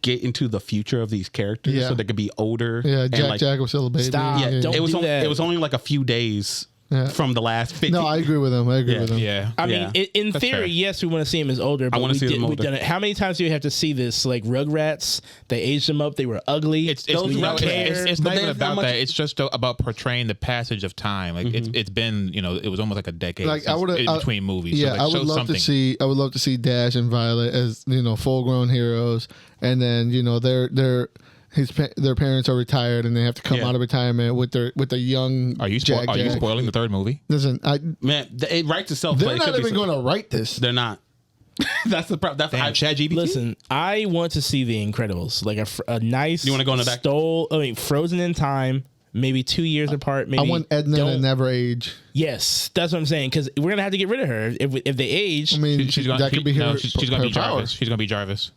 get into the future of these characters so they could be older. Yeah, Jack was still a baby. Stop. Yeah, don't it was do that. It was only like a few days from the last 50. No, I agree with him. Yeah. I mean, in theory, yes, we want to see him as older, but we've done it. How many times do you have to see this? Like Rugrats, they aged them up. They were ugly. It's not even about that. It's just about portraying the passage of time. Like it's been, it was almost like a decade between movies. Yeah, so I would love to see. I would love to see Dash and Violet as full grown heroes, and then they're their parents are retired and they have to come out of retirement with their young. Are you spoiling the third movie? Listen, Man, it writes itself. they're not even going to write this. They're not. That's the problem. That's ChatGPT. Listen, I want to see The Incredibles, like a nice. You want to go in the back? Frozen in time. Maybe 2 years apart. Maybe I want Edna to never age. Yes, that's what I'm saying. Because we're gonna have to get rid of her if they age. I mean, She's gonna that could be her. she's gonna her be power. Jarvis. She's gonna be Jarvis.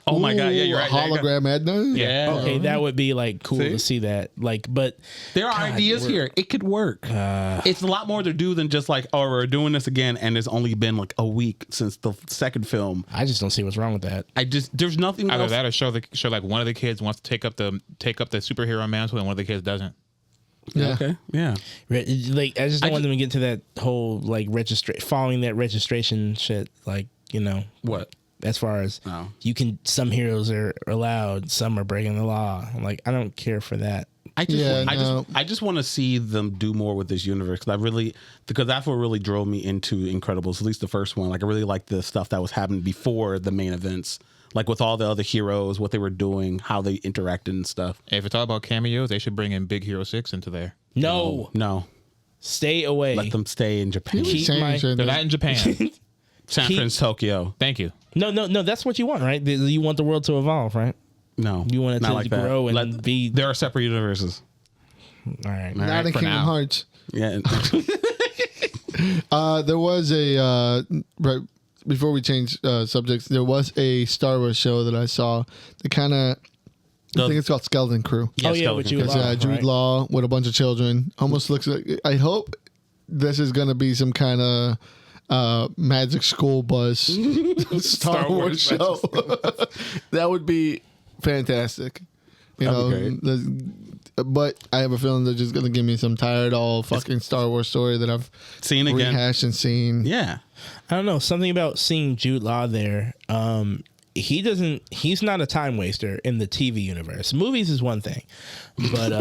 Oh my God! Yeah, you're right. Hologram Edna. Yeah. Okay, that would be like cool See? to see that. Like, but There are ideas here. It could work. It's a lot more to do than just like, oh, we're doing this again, and it's only been like a week since the second film. I just don't see what's wrong with that. There's nothing Either else. that or show like one of the kids wants to take up the superhero mantle and one of the kids doesn't. Yeah. Okay. Yeah. Like, I just don't want them to get to that whole like following that registration shit. Like, What? as far as some heroes are allowed, some are breaking the law. I'm like, I don't care for that. I just want to see them do more with this universe because that's what really drove me into Incredibles, at least the first one. Like, I really liked the stuff that was happening before the main events, like with all the other heroes, what they were doing, how they interacted and stuff. If it's all about cameos, they should bring in Big Hero 6 into there. No. Stay away. Let them stay in Japan. They're not in Japan. San Francisco, Tokyo. Thank you. No, that's what you want, right? You want the world to evolve, right? No, You want it not to like grow that. and be. There are separate universes. All right. Not in for Kingdom now. Hearts. Yeah. There was a right before we change subjects. There was a Star Wars show that I saw. The kind of I think it's called Skeleton Crew. With Jude It's Law. Jude right? Law with a bunch of children. Almost looks like. I hope this is going to be some kind of Magic School Bus Star Wars show. That would be fantastic. That'd be But I have a feeling they're just going to give me some tired all fucking Star Wars story that I've Seen again. rehashed and seen. Yeah. I don't know. Something about seeing Jude Law there. He's not a time waster in the TV universe. Movies is one thing, but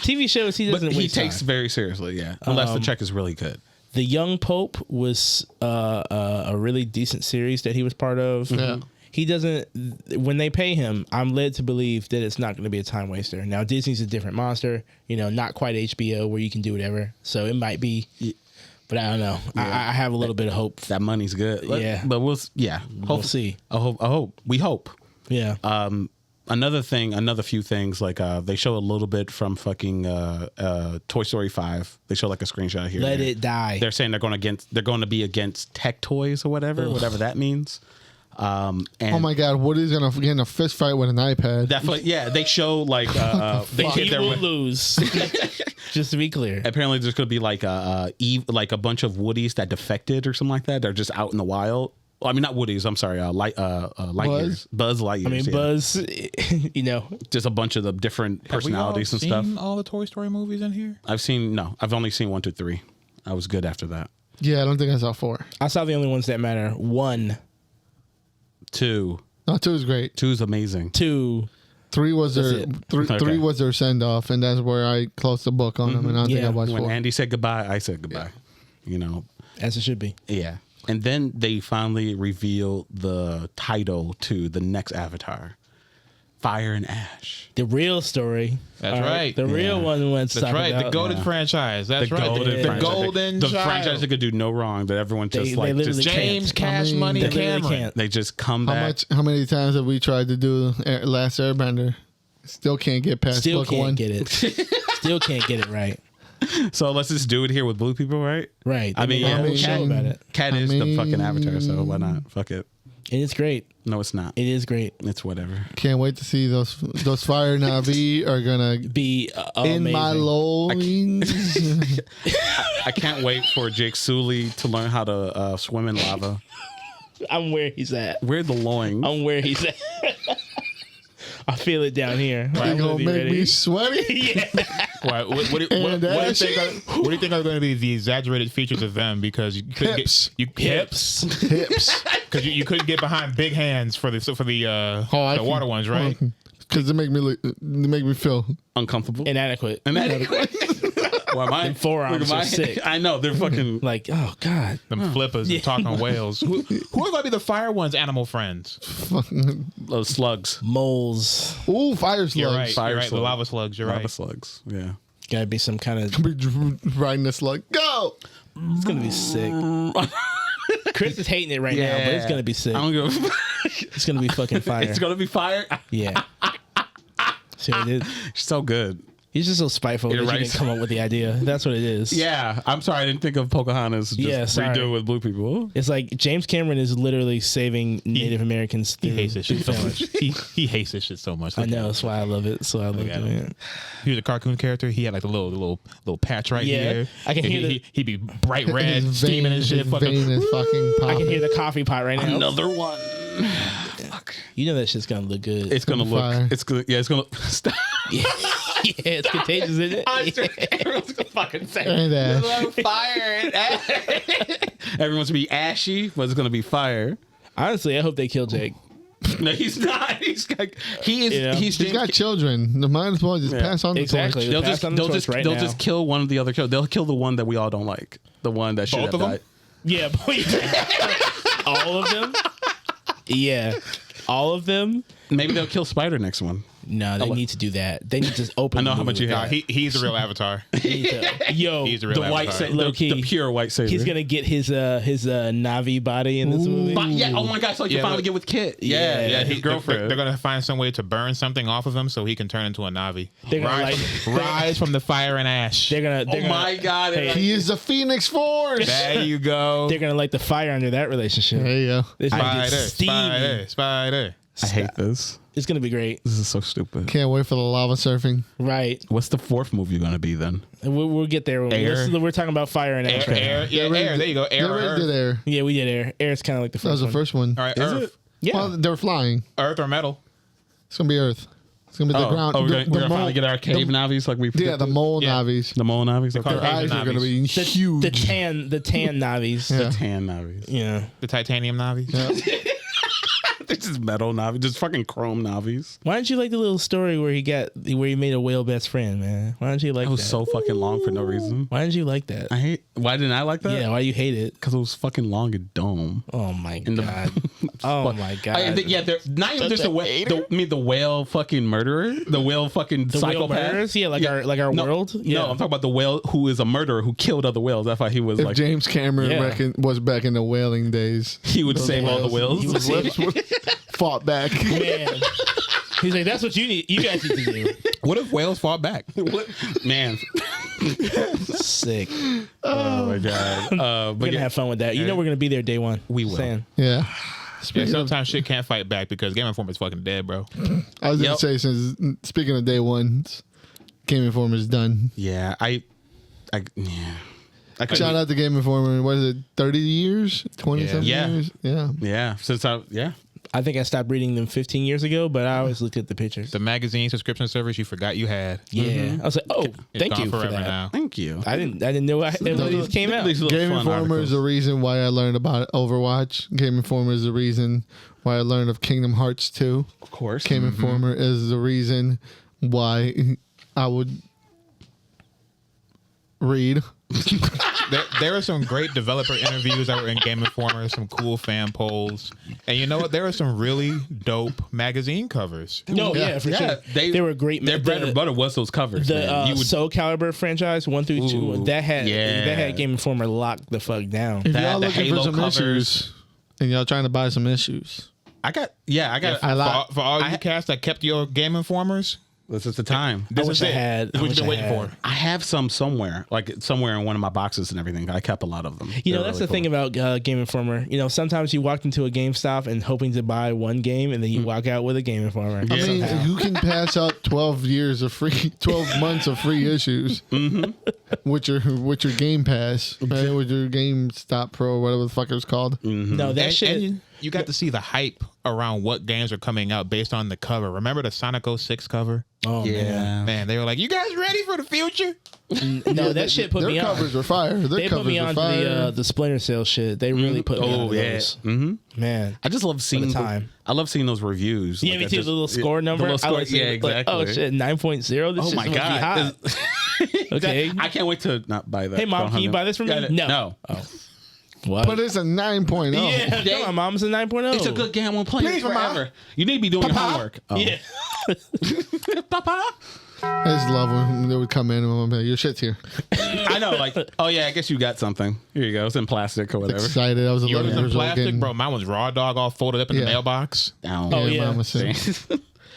TV shows he doesn't. But he waste takes time. very seriously, yeah. Unless the check is really good. The Young Pope was a really decent series that he was part of. Yeah. He doesn't. When they pay him, I'm led to believe that it's not going to be a time waster. Now Disney's a different monster. Not quite HBO where you can do whatever. So it might be. But I don't know. I have a little bit of hope. That money's good. Yeah. But we'll see. I hope. We hope. Yeah. Another few things, like they show a little bit from fucking Toy Story 5. They show like a screenshot here. Let it die. They're saying they're going to be against tech toys or whatever that means. And Oh my God! Woody's gonna get in a fist fight with an iPad. definitely, yeah. They show like they He will lose. Just to be clear. apparently there's going to be like a bunch of Woodies that defected or something like that. They're just out in the wild. Well, I mean, not Woodies. I'm sorry. Lightyears. Buzz Lightyears. I mean, Buzz. just a bunch of the different personalities and Have we all stuff. seen all the Toy Story movies in here? I've only seen 1, 2, 3. I was good after that. Yeah, I don't think I saw 4. I saw the only ones that matter. 1, 2. No, 2 is great. 2 is amazing. 2. 3 was their it. three Okay. was their send off, and that's where I closed the book on them. And I don't think Yeah. I watched When 4. Andy said goodbye, I said goodbye. As it should be. Yeah. And then they finally revealed the title to the next Avatar, Fire and Ash. The real story. That's All right. The real one went That's right. The Golden franchise. That's right. The Golden the Child. franchise that could do no wrong. That everyone just They like literally just can't. James Cash I mean, Money they literally Cameron. can't. they just come back. How many times have we tried to do Last Airbender? Still can't get past Still book can't 1. get it. Still can't get it right. So let's just do it here with blue people, right? Right. I mean, They made a whole show about it. Cat is the fucking Avatar, so why not? Fuck it. And it's great. No, it's not. It is great. It's whatever. Can't wait to see those Fire Navi are gonna Be in my amazing. loins. I can't wait for Jake Sully to learn how to swim in lava. I'm where he's at. Where the loins? I'm where he's at. I feel it down here. They I'm gonna be make ready. me sweaty. Yeah. What do you think are going to be the exaggerated features of them? Because you couldn't Hips. Hips. Hips. because you couldn't get behind big hands for the water ones, right? Because they make me feel Uncomfortable. Inadequate. Inadequate. Well, my forearms are sick. I know they're fucking Like, oh God. Them flippers and talking whales. Who are gonna be the fire one's animal friends? those slugs. Moles. Ooh, fire slugs. You're right. Fire You're right. The slug. lava slugs. You're Lava right. slugs. Yeah. Gotta be some kind of. Riding the slug. Go. It's gonna be sick. Chris is hating it right now, but it's gonna be sick. I don't give a It's gonna be fucking fire. It's gonna be fire. Yeah. See what it is? So good. He's just so spiteful that you right. didn't come up with the idea. That's what it is. Yeah. I'm sorry. I didn't think of Pocahontas. Just Yeah, sorry. redo it with blue people. It's like James Cameron is literally saving Native Americans. He hates this shit so much. He hates this shit so much. I know. That's why I love it. So I love at doing him. it. He was a cartoon character. He had like the little patch right Yeah. here. I can hear he'd be bright red, His steaming and shit. His Fucking, vein is fucking popping. I can hear the coffee pot right now. Another one. Fuck. You know that shit's gonna look good. It's gonna Fire. look. It's good. Yeah. It's gonna. Stop. yeah, it's contagious, isn't it? Everyone's gonna fucking say Ain't that? fire. Everyone's gonna be ashy, but it's gonna be fire. Honestly, I hope they kill Jake. No, he's not. He is. You know? He's He's got children. The might as well just pass on the Exactly. torch. They'll pass on the torch right they'll now. just kill one of the other kills. They'll kill the one that we all don't like. The one that should Both have of them? died. Yeah, boy. All of them. Yeah, all of them. Maybe they'll kill Spider next one. No, they need to do that. They need to open. I know the how movie much you with have. that. he's the real Avatar. They need to- Yo, He's the real The white, Avatar. the, Low key. the pure white savior. he's gonna get his Navi body in this movie. Yeah. Oh my God! So you Yeah, finally look. get with Kit. Yeah. Yeah. His They're girlfriend. gonna find some way to burn something off of him so he can turn into a Navi. They're gonna Rise from the fire and ash. They're gonna. Oh my God! Hey, He is the Phoenix Force. There you go. They're gonna light the fire under that relationship. There you go. It's gonna get Spider, steamy. spider. I hate this. It's gonna be great. This is so stupid. Can't wait for the lava surfing. Right. What's the fourth movie gonna be then? We'll get there. Air. We're talking about fire and ash. right now. Air. Yeah, They air. There you go. They Air. already did Earth. air. Yeah, we did air. Air's kind of like the That was first the one. first one. All right, Is Earth. it? Yeah. Well, they're flying. Earth or metal? It's gonna be Earth. It's gonna be the ground. we're the gonna mole- finally get our cave Navis like we. Yeah, the mole Yeah. Navis. The mole Navis. Okay. call Their eyes are gonna be the, huge. the tan Navis. Yeah. Tan Navis. Yeah. The titanium Navi? Yeah. It's just metal Navis, just fucking chrome Navis. Why don't you like the little story where he made a whale best friend, man? Why don't you like It was that? so fucking long for no reason. Why didn't you like that? Why didn't I like that? Yeah, why you hate it? Because it was fucking long and dumb. Oh my In the- god. Oh my god. Yeah, they're not even just the whale fucking murderer, the whale fucking the whale psychopath. murderers? Yeah, like our No, world? Yeah. No, I'm talking about the whale who is a murderer who killed other whales. That's why he was If like James Cameron Yeah. was back in the whaling days, he would save all the whales. He His lips would fought back. Man. He's like, that's what you guys need to do. What if whales fought back? What? Man, Sick. oh my god. We're But gonna have fun with that. You know we're gonna be there day one. We will. Saying. Yeah. Yeah, Speaking of, sometimes shit can't fight back because Game Informer is fucking dead, bro. I was gonna Yep. say, since speaking of day one, Game Informer is done. yeah, I couldn't- Shout out to Game Informer. What is it? 30 years? 20 something Yeah. years? Yeah. Yeah, I think I stopped reading them 15 years ago, but I always looked at the pictures. The magazine subscription service you forgot you had. Yeah. I was like, oh, It's thank gone you for forever that. now. Thank you. I didn't know these came out. These little Game fun Informer articles. is the reason why I learned about Overwatch. Game Informer is the reason why I learned of Kingdom Hearts 2. Of course. Game Informer is the reason why I would read. There are some great developer interviews that were in Game Informer, some cool fan polls. And you know what? There are some really dope magazine covers. No, yeah, for sure. They were great. Their bread and butter was those covers. The man. You would, Soul Calibur franchise 1 through 2 Ooh, that had yeah. Game Informer locked the fuck down. If That, y'all the looking for Halo some covers. issues and y'all trying to buy some issues, I got. For all you cats that kept your Game Informers, This is the time. I wish I had. This is what you've been waiting for. I have some somewhere, like somewhere in one of my boxes and everything. I kept a lot of them. You know, that's the thing about Game Informer. You know, sometimes you walk into a GameStop and hoping to buy one game, and then you walk out with a Game Informer. I mean, you can pass up 12 months of free issues with your Game Pass, right? With your GameStop Pro, whatever the fuck it was called. No, that shit. And you got to see the hype around what games are coming out based on the cover. Remember the Sonic 06 cover? Oh man, Man, they were like, "You guys ready for the future?" no, that shit put me Their on. covers were fire. Their They put covers me were on fire. the Splinter Cell shit. They really put me on those. Man, I just love seeing time. I love seeing those reviews. yeah, me too. The little score number. The little I score, like seeing yeah, it, like, exactly. oh shit, 9.0. This Oh shit's my gonna be god! hot. Okay. I can't wait to not buy that. Hey, Mom, can you buy this for me? No. Oh. What? But it's a 9.0. Yeah, come on, Mom. It's a 9.0. It's a good game. I won't play it forever. You need to be doing your homework. Oh. Yeah. Papa. I just love when they would come in and I'm like, your shit's here. I know, like, oh yeah, I guess you got something. Here you go. It's in plastic or whatever. Excited. I was 11 Yours in years old. plastic, bro. Mine was raw dog all folded up in the mailbox. Oh, yeah. Mama said.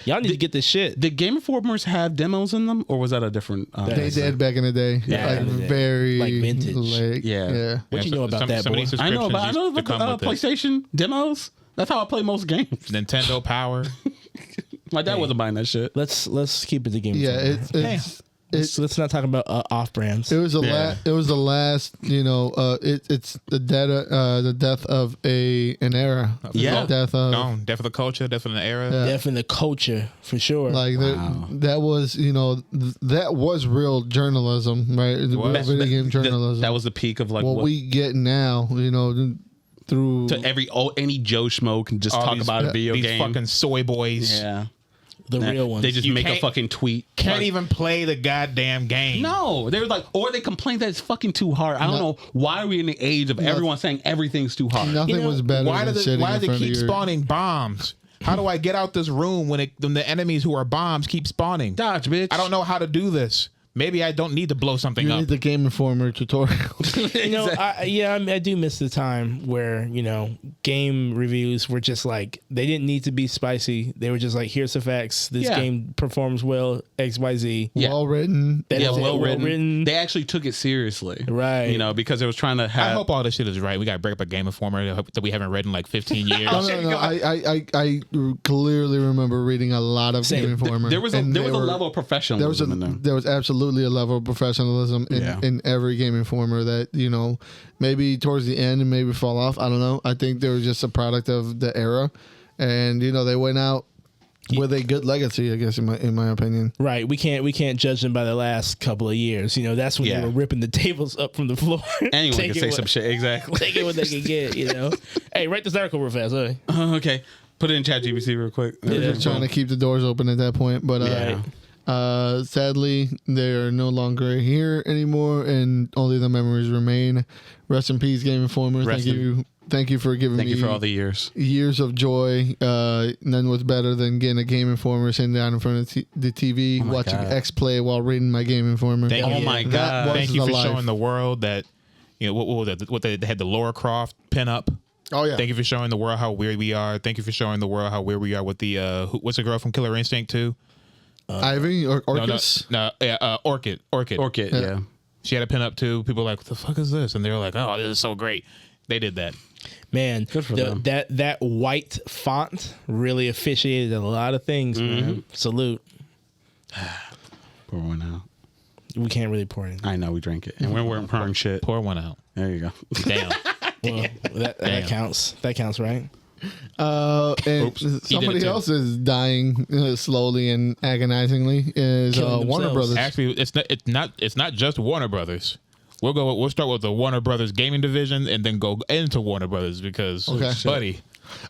Y'all need to get this shit. Did Game Informers have demos in them, or was that a different? They did back in the day. Yeah, like very like vintage. Late. Yeah. What you know about that, boy? I know about PlayStation demos. That's how I play most games. Nintendo Power. My dad wasn't buying that shit. Let's keep it the game. Yeah, let's not talk about off brands. it was the last. You know, it's the death of an era. Yeah. death of Death of the culture, death of the era. Definitely the culture for sure. like that was that was real journalism, right? Real video game journalism. That was the peak of like what we get now. Through to any Joe Schmo can just talk about a video these game. fucking soy boys. Yeah. the real ones. They just make a fucking tweet. Can't even play the goddamn game. No, they were like, or they complain that it's fucking too hard. I don't know why are we in the age of everyone saying everything's too hard. Nothing was better. Why than do they keep spawning bombs? How do I get out this room when the enemies who are bombs keep spawning? Dodge, bitch. I don't know how to do this. Maybe I don't need to blow something You up. need the Game Informer tutorial. I do miss the time where game reviews were just like they didn't need to be spicy. They were just like, here's the facts. This game performs well. XYZ. Yeah. Well written. Well written. They actually took it seriously, right? Because it was trying to have. I hope all this shit is right. We got to break up a Game Informer that we haven't read in like 15 years. No. I clearly remember reading a lot of Game Informer. There was a level of professionalism in there. There was absolutely a level of professionalism in every Game Informer that maybe towards the end and maybe fall off. I don't know. I think they were just a product of the era, and they went out with a good legacy, I guess, in my opinion. Right. We can't judge them by the last couple of years. That's when they were ripping the tables up from the floor. Anyone can say some shit. Exactly. Take it what they can get. Hey, write this article real fast. Okay. Put it in ChatGPT real quick. They're just trying to keep the doors open at that point, but sadly, they are no longer here anymore, and only the memories remain. Rest in peace, Game Informer. Thank you for giving me. Thank you for all the years. Years of joy. None was better than getting a Game Informer sitting down in front of the TV, watching X play while reading my Game Informer. Oh my God! Thank you for showing the world that what they had the Laura Croft pin up. Oh yeah. Thank you for showing the world how weird we are. Thank you for showing the world how weird we are with the what's the girl from Killer Instinct 2? Ivy or Orcus? Orchid. Orchid, yeah. She had a pin up too. People were like, what the fuck is this? And they were like, oh, this is so great. They did that. Man, good for them. That white font really officiated a lot of things, man. Salute. Pour one out. We can't really pour it. I know we drank it. And we weren't pouring shit. Pour one out. There you go. Damn. Well, that counts. That counts, right? And somebody else is dying slowly and agonizingly is Warner Brothers. Actually, it's not just Warner Brothers. We'll start with the Warner Brothers gaming division and then go into Warner Brothers because buddy.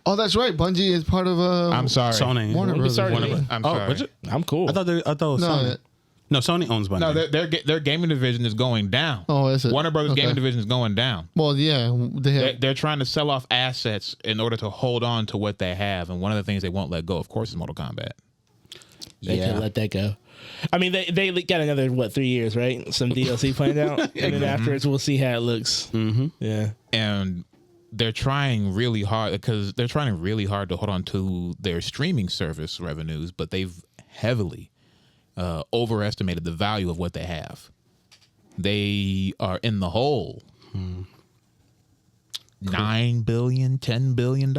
Oh, that's right. Bungie is part of I'm sorry. Sony. Warner Brothers. I'm sorry. I'm cool. I thought it was Sony. No, Sony owns Bungie. No, their gaming division is going down. Oh, is it? Warner Brothers gaming division is going down. Well, yeah, they're trying to sell off assets in order to hold on to what they have, and one of the things they won't let go, of course, is Mortal Kombat. They can't let that go. I mean, they got another 3 years, right? Some DLC planned out, and then afterwards we'll see how it looks. Mm-hmm. Yeah, and they're trying really hard to hold on to their streaming service revenues, but they've heavily overestimated the value of what they have. They are in the hole. $9 billion, $10 billion.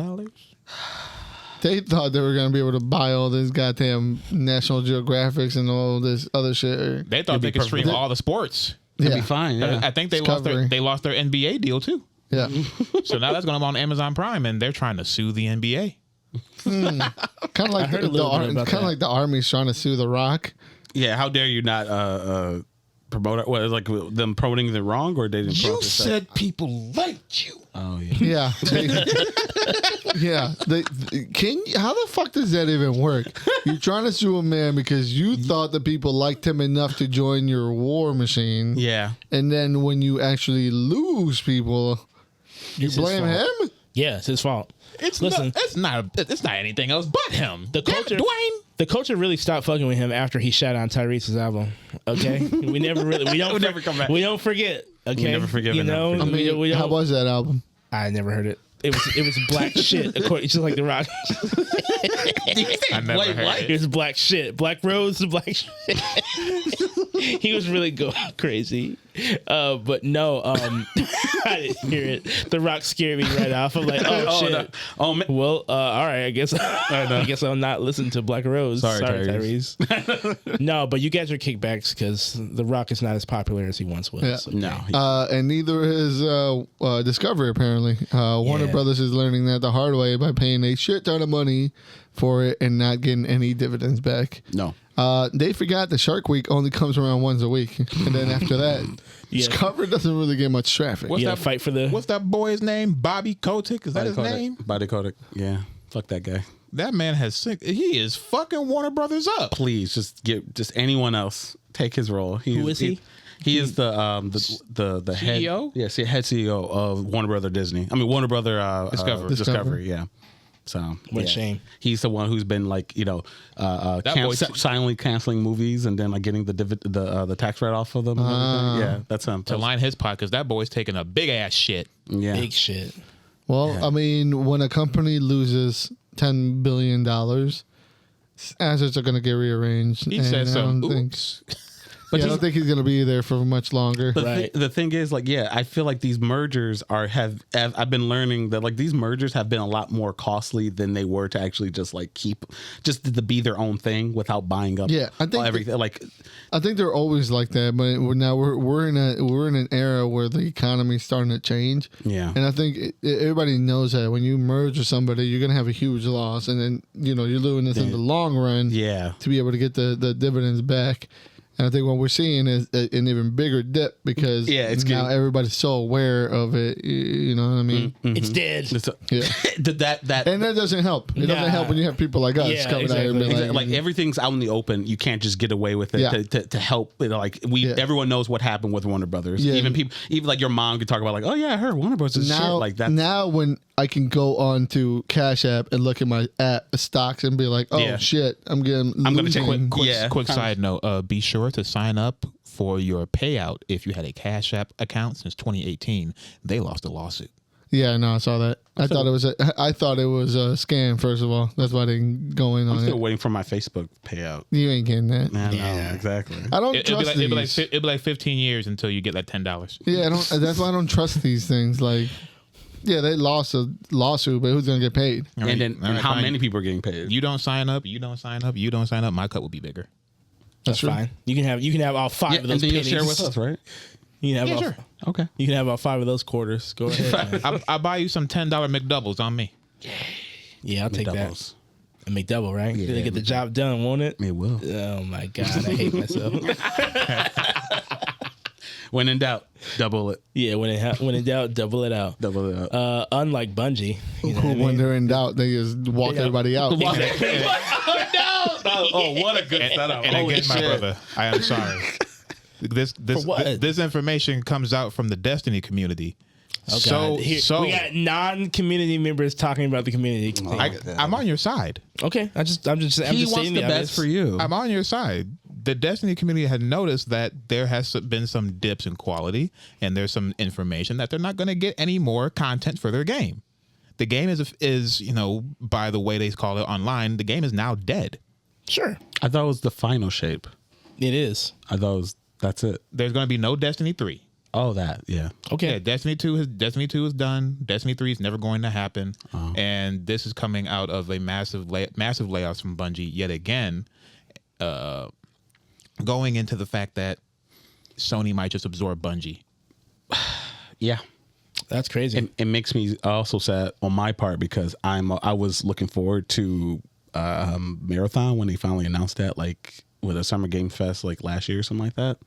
They thought they were going to be able to buy all this goddamn National Geographics and all this other shit. They thought they could stream all the sports. It'd be fine. Yeah. I think they lost their NBA deal too. Yeah. So now that's going to be on Amazon Prime, and they're trying to sue the NBA. Kind of like the Army's trying to sue The Rock. Yeah, how dare you not promote it? What, is like them promoting it wrong, or they didn't? You said people liked you. Oh yeah. Yeah. Yeah. How the fuck does that even work? You're trying to sue a man because you thought the people liked him enough to join your war machine. Yeah. And then when you actually lose people, you blame him? Yeah, it's his fault. It's not anything else but him. The culture, Dwayne. The culture really stopped fucking with him after he shot on Tyrese's album. Okay, we never come back. We don't forget. Okay, We never forgive you him. know. I mean, how was that album? I never heard it. It was black shit. It's just like The Rock. I never heard It was black shit. Black Rose, black shit. He was really going crazy. But no, I didn't hear it. The Rock scared me right off. I'm like, oh shit. No. Oh man. Well, all right. I guess I'll not listen to Black Rose. Sorry, Tyrese. No, but you got your kickbacks because The Rock is not as popular as he once was. Yeah. So, No. And neither is Discovery, apparently. Warner Brothers is learning that the hard way by paying a shit ton of money for it and not getting any dividends back. No. They forgot that Shark Week only comes around once a week. And then after that, Discovery doesn't really get much traffic. What's that fight for the... What's that boy's name? Bobby Kotick? Is that his name? Body Kotick. Yeah. Fuck that guy. That man he is fucking Warner Brothers up. Please just anyone else take his role. Who is he? He is the head CEO? Yes, head CEO of Warner Brother Disney. I mean Warner Brother Discovery. Yeah. So What a shame. He's the one who's been like silently canceling movies and then like getting the tax write off of them. And everything. Yeah, that's him. To line his pocket, because that boy's taking a big ass shit. Yeah. Big shit. Well, I mean, when a company loses $10 billion, assets are going to get rearranged. He said some oops. oops. But I don't think he's going to be there for much longer. The thing is, like, I feel like these mergers have I've been learning that like these mergers have been a lot more costly than they were to actually just like to be their own thing without buying up. Yeah, I think everything. I think they're always like that, but now we're in an era where the economy's starting to change. Yeah, and I think everybody knows that when you merge with somebody, you're going to have a huge loss, and then you're doing this in the long run. Yeah, to be able to get the dividends back. And I think what we're seeing is an even bigger dip because now everybody's so aware of it. You know what I mean? Mm-hmm. It's dead. And that doesn't help. It doesn't help when you have people like us coming out and being like everything's out in the open. You can't just get away with it to help. Everyone knows what happened with Warner Brothers. Yeah. Even like your mom could talk about like, oh yeah, I heard Warner Brothers is shit like that. Now when I can go on to Cash App and look at my stocks and be like, oh shit, I'm going to check. Quick side note, be sure to sign up for your payout if you had a Cash App account since 2018. They lost a lawsuit. Yeah, no, I saw that. I thought it was a scam. First of all, that's why I didn't go in on it. I'm still waiting for my Facebook payout. You ain't getting that. No, exactly. I don't trust these. It'll be like 15 years until you get that $10. Yeah, that's why I don't trust these things. Like, yeah, they lost a lawsuit, but who's gonna get paid? And then how many people are getting paid? You don't sign up. My cut will be bigger. That's fine. You can have all five of those and then pennies. You'll share with us, right? You can have sure. Okay. You can have all five of those quarters. Go ahead. I'll buy you some $10 McDoubles on me. Yeah, I'll take that. A McDouble, right? Yeah, It'll get the job done, won't it? It will. Oh my god, I hate myself. When in doubt, double it. Yeah, when in doubt, double it out. Double it out. Unlike Bungie, you know when they're in doubt, they just walk everybody out. Oh, what a good setup! And again, my brother, I am sorry. This information comes out from the Destiny community. Oh, so we got non-community members talking about the community. I'm on your side. Okay, I'm just he wants the best for you. I'm on your side. The Destiny community had noticed that there has been some dips in quality, and there's some information that they're not going to get any more content for their game. The game is by the way they call it online, the game is now dead. Sure, I thought it was the final shape. It is. I thought that's it. There's going to be no Destiny 3. Oh, that, yeah. Okay. Yeah, Destiny 2 is done. Destiny 3 is never going to happen. Oh. And this is coming out of a massive layoffs from Bungie yet again, going into the fact that Sony might just absorb Bungie. Yeah. That's crazy. It makes me also sad on my part because I was looking forward to Marathon when they finally announced that, like with a Summer Game Fest like last year or something like that.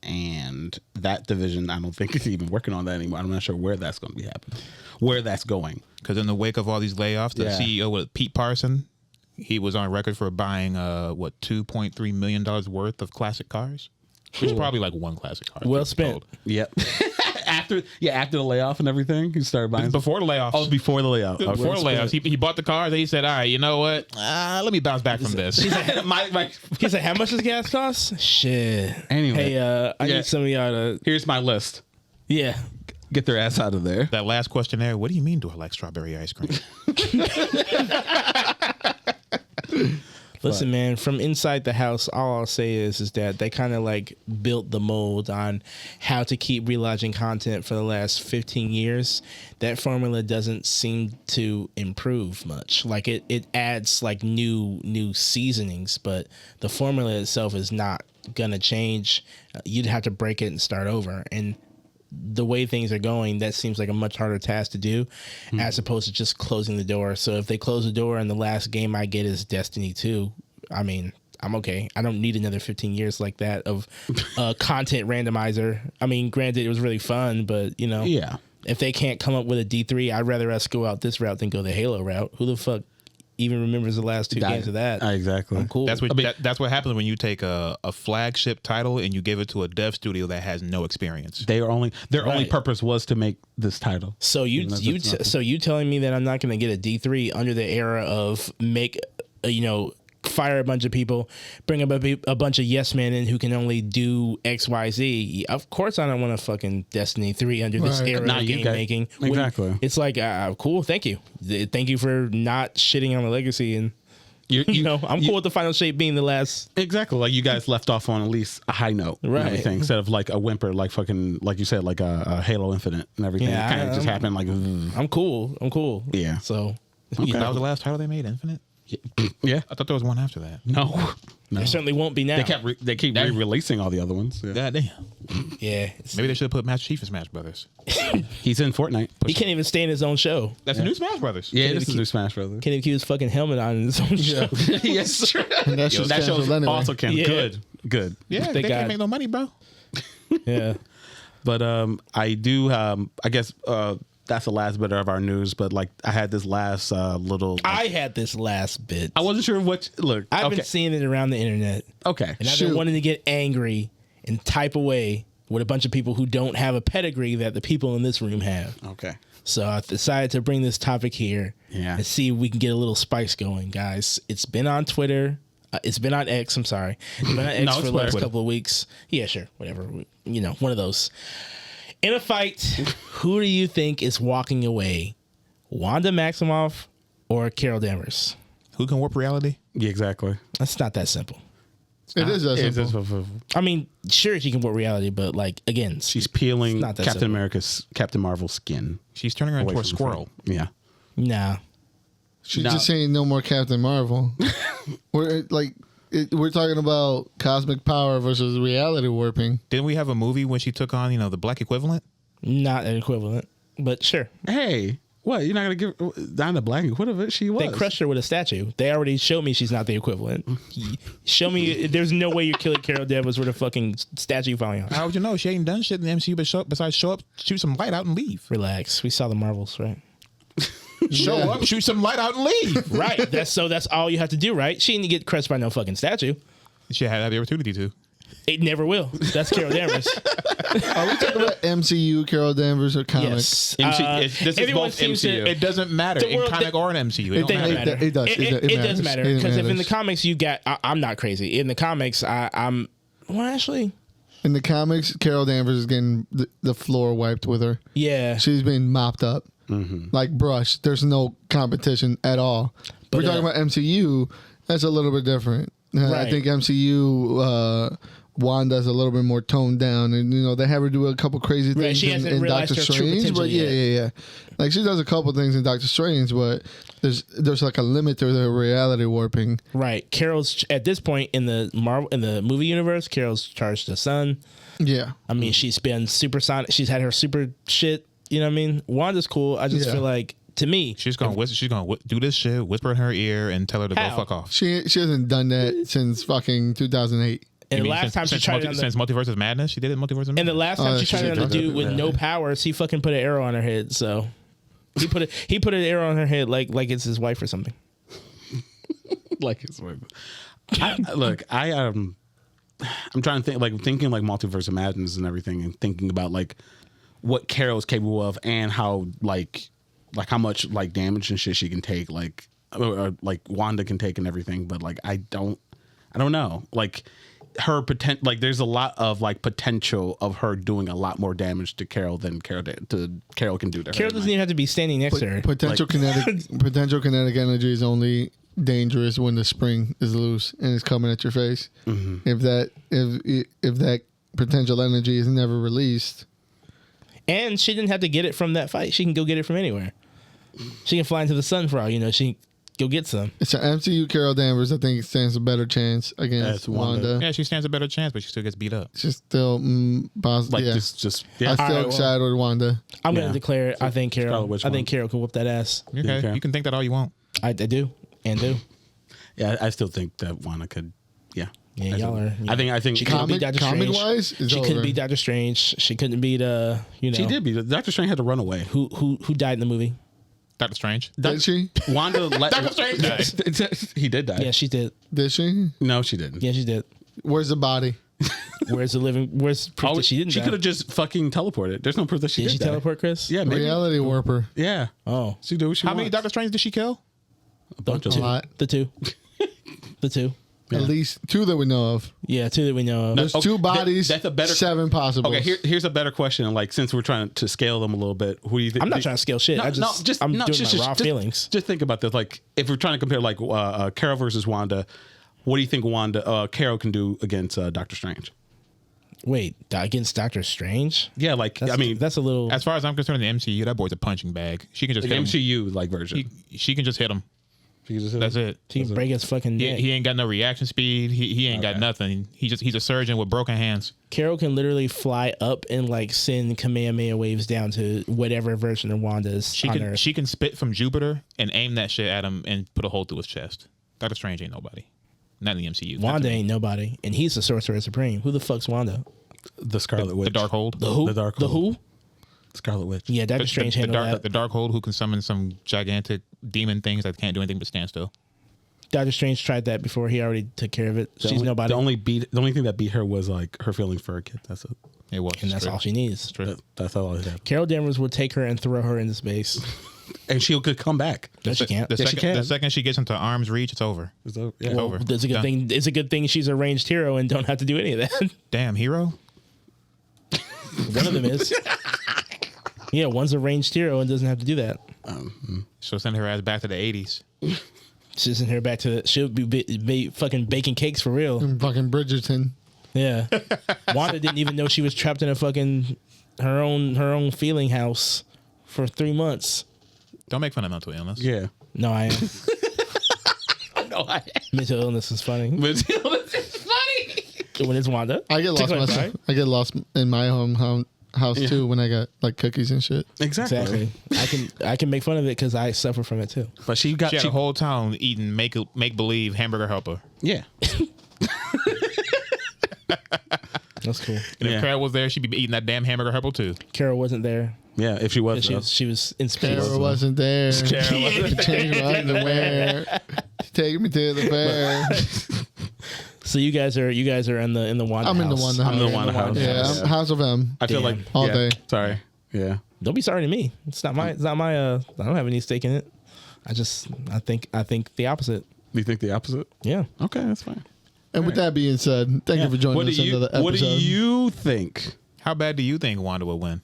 and that division, I don't think is even working on that anymore. I'm not sure where that's going to be happening, where that's going. Because in the wake of all these layoffs, the CEO, Pete Parson, he was on record for buying $2.3 million worth of classic cars, which is probably like one classic car. Well spent. Yep. after the layoff and everything, he started buying Before the layoffs. Oh, before the layoff. Before the layoffs, he bought the cars. And he said, "All right, you know what? Let me bounce back from this." He said, "How much does gas cost?" Shit. Anyway, hey, I need some of y'all to. Here's my list. Yeah. Get their ass out of there. That last questionnaire. What do you mean? Do I like strawberry ice cream? Listen, man, from inside the house, all I'll say is that they kind of like built the mold on how to keep relaunching content for the last 15 years. That formula doesn't seem to improve much. Like it adds like new seasonings, but the formula itself is not gonna change. You'd have to break it and start over. And the way things are going, that seems like a much harder task to do as opposed to just closing the door. So if they close the door and the last game I get is Destiny 2, I mean, I'm okay. I don't need another 15 years like that of content randomizer. I mean, granted, it was really fun, but, you know, if they can't come up with a D3, I'd rather us go out this route than go the Halo route. Who the fuck even remembers the last two games of that? Exactly. I'm cool. That's what happens when you take a flagship title and you give it to a dev studio that has no experience. Their only purpose was to make this title. So you telling me that I'm not going to get a D3 under the era of fire a bunch of people, bring up a bunch of yes men in who can only do XYZ. Of course I don't want a fucking Destiny 3 under this era of game making. Exactly. It's like, cool, thank you. Thank you for not shitting on the legacy. And, you know, I'm cool with the final shape being the last. Exactly. Like you guys left off on at least a high note. Right. And everything, instead of like a whimper, like fucking, like you said, like a Halo Infinite and everything. Yeah, it kind of just happened like, I'm cool. Yeah. So, that was the last title they made, Infinite? Yeah, I thought there was one after that. No. There certainly won't be now. They keep re-releasing all the other ones. Yeah. God damn. Yeah. Maybe they should have put Master Chief in Smash Brothers. He's in Fortnite. He can't even stay in his own show. That's a new Smash Brothers. Yeah, this is new Smash Brothers. Can't even keep his fucking helmet on in his own show. Yes, true. And that show's anyway. Also canceled. Yeah. Good. Yeah, they can't make no money, bro. Yeah. But I do. I guess that's the last bit of our news. But like, I had this last little. I had this last bit. I wasn't sure what. Look, I've been seeing it around the internet. Okay, and I've been wanting to get angry and type away with a bunch of people who don't have a pedigree that the people in this room have. Okay. So I decided to bring this topic here and see if we can get a little spice going, guys. It's been on Twitter. It's been on X. I'm sorry. It's been on X for the last couple of weeks. Yeah, sure. Whatever. You know, one of those. In a fight, who do you think is walking away? Wanda Maximoff or Carol Danvers? Who can warp reality? Yeah, exactly. That's not that simple. It is that simple. I mean, sure, she can warp reality, but like, again, she's peeling Captain Marvel's skin. She's turning her into a squirrel. Yeah. Nah. She's just saying no more Captain Marvel. We're talking about cosmic power versus reality warping. Didn't we have a movie when she took on, the black equivalent? Not an equivalent, but sure. Hey, what? You're not going to give down the black equivalent? She was. They crushed her with a statue. They already showed me she's not the equivalent. Show me. There's no way you're killing Carol Danvers with a fucking statue falling on. How would you know? She ain't done shit in the MCU besides show up, shoot some light out, and leave. Relax. We saw the Marvels, right? Show up, shoot some light out, and leave. Right. That's all you have to do, right? She didn't get crushed by no fucking statue. She had the opportunity to. It never will. That's Carol Danvers. Are we talking about MCU Carol Danvers or comics? Yes. This is both MCU. It doesn't matter in comic or in MCU. It don't matter. It does. It does matter because if in the comics you got, I'm not crazy. In the comics, I'm actually. In the comics, Carol Danvers is getting the floor wiped with her. Yeah, she's being mopped up like brush. There's no competition at all. But we're talking about MCU. That's a little bit different. Right. I think MCU. Wanda's a little bit more toned down, and they have her do a couple crazy things in Doctor Strange. But yeah. Like she does a couple things in Doctor Strange, but there's like a limit to the reality warping. Right. Carol's at this point in the movie universe. Carol's charged the sun. Yeah. I mean, she's been supersonic. She's had her super shit. You know what I mean? Wanda's cool. I just feel like, to me, she's gonna do this shit, whisper in her ear, and tell her to go fuck off. She hasn't done that since fucking 2008. And the last time she tried it since Multiverse of Madness, she did it in Multiverse of Madness. And the last time she tried it on the dude with no powers, he fucking put an arrow on her head. So he put an arrow on her head like it's his wife or something. Like his wife. I'm trying to think, thinking Multiverse of Madness and everything, and thinking about like what Carol is capable of and how like how much like damage and shit she can take, or like Wanda can take and everything. But like I don't know, like her potential, like there's a lot of like potential of her doing a lot more damage to Carol than Carol can do to her. Carol doesn't even have to be standing next to her. Potential kinetic energy is only dangerous when the spring is loose and it's coming at your face. Mm-hmm. If that potential energy is never released, and she didn't have to get it from that fight, she can go get it from anywhere. She can fly into the sun for all you know. She can go get some. It's an MCU Carol Danvers. I think stands a better chance against Wanda. Yeah, she stands a better chance, but she still gets beat up. She's still positive. Like I'm still excited with Wanda. I'm gonna declare. I think Carol. I think Carol can whoop that ass. Okay, you can think that all you want. I do and do. Yeah, I still think that Wanda could. Yeah. Yeah, y'all are. I think she couldn't beat Doctor Strange. Wise, she couldn't beat Doctor Strange. She couldn't beat She did beat Doctor Strange. Had to run away. Who died in the movie? Doctor Strange. Did she? Wanda let Doctor Strange died. He did die. Yeah, she did. Did she? No, she didn't. Yeah, she did. Where's the body? Where's proof that she didn't die? She could have just fucking teleported. There's no proof that she did. Did she teleport, Chris? Yeah, maybe. Reality warper. Yeah. Oh. She do what she How many wants. Doctor Strange did she kill? A bunch of A lot. The two. The two. At least 2 that we know of. Yeah, 2 that we know of. There's 2 bodies. That's a better 7 possible. Okay, here's a better question. Like, since we're trying to scale them a little bit, who do you think? I'm not trying to scale shit. I'm doing my raw feelings. Just think about this. Like, if we're trying to compare, like, Carol versus Wanda, what do you think Carol can do against Doctor Strange? Wait, against Doctor Strange? Yeah, like that's a little. As far as I'm concerned, in the MCU, that boy's a punching bag. She can just hit him. MCU like version. She can just hit him. That's it. He can break his fucking neck. He ain't got no reaction speed. He ain't got nothing. He's a surgeon with broken hands. Carol can literally fly up and like send Kamehameha waves down to whatever version of Wanda's. She can spit from Jupiter and aim that shit at him and put a hole through his chest. Doctor Strange ain't nobody. Not in the MCU. Wanda ain't nobody, and he's the Sorcerer Supreme. Who the fuck's Wanda? The Scarlet Witch. The Darkhold. The who? The who? Scarlet Witch. Yeah, Doctor Strange handled that. The Darkhold who can summon some gigantic demon things that can't do anything but stand still. Doctor Strange tried that before. He already took care of it. She's nobody. The only thing that beat her was like her feelings for her kid. That's it. It was, and that's all she needs. That's all it had. Carol Danvers would take her and throw her into space, and she could come back. No, she can't. The second she gets into arm's reach, it's over. It's over. Yeah. Well, over. It's a good thing. It's a good thing she's a ranged hero and don't have to do any of that. Damn hero. One of them is. Yeah, one's a ranged hero and doesn't have to do that. She'll send her ass back to the 80s. She'll send her back to she'll be fucking baking cakes for real. Fucking Bridgerton. Yeah. Wanda didn't even know she was trapped in a fucking her own feeling house for 3 months. Don't make fun of mental illness. Yeah. No, I am. No, I am. Mental illness is funny. Mental illness is funny. When it's Wanda. I get lost myself. I get lost in my home house too when I got like cookies and shit. Exactly. I can make fun of it because I suffer from it too. But she had a whole town eating make believe hamburger helper. Yeah. That's cool. And if Carol was there, she'd be eating that damn hamburger helper too. Carol wasn't there. Yeah, if she was, she was in space. Carol wasn't there. Carol wasn't Change my underwear. Take me to the fair. So you guys are in the Wanda I'm house. in the Wanda house. I'm the Wanda house. Yeah, I'm House of M. I feel like all day. Sorry. Yeah. Don't be sorry to me. It's not my. I don't have any stake in it. I think the opposite. You think the opposite? Yeah. Okay, that's fine. And with that being said, thank you for joining us into the episode. What do you think? How bad do you think Wanda would win?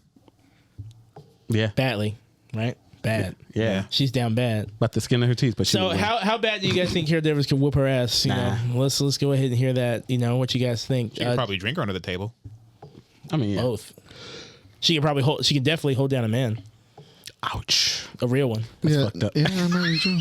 Yeah. Badly, right? Bad. Yeah. She's down bad. About the skin of her teeth, but so how bad do you guys think Carol Danvers can whoop her ass? You know, let's go ahead and hear that. You know what you guys think. She could probably drink her under the table. I mean, both. She can definitely hold down a man. Ouch. A real one. Yeah, I know you do.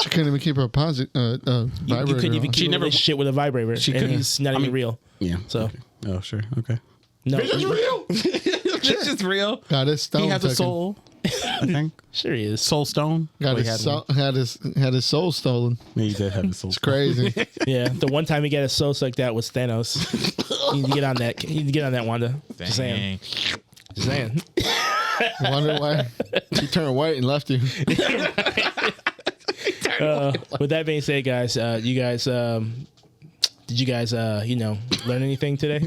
She couldn't even keep her vibrator. You couldn't even keep a shit with a vibrator. And he's not even real. Yeah. So. Okay. Oh, sure. Okay. No. This is real. This is real. God, it's he has a soul. I think. Sure he is. Soul Stone. Got Well, he had his soul stolen. Yeah, he did have his soul. It's crazy. Yeah, the one time he got his soul sucked out was Thanos. You need to get on that. You need to get on that, Wanda. Just saying. Just saying. Wonder why he turned white and left you. With that being said, guys, you guys, did you guys, learn anything today?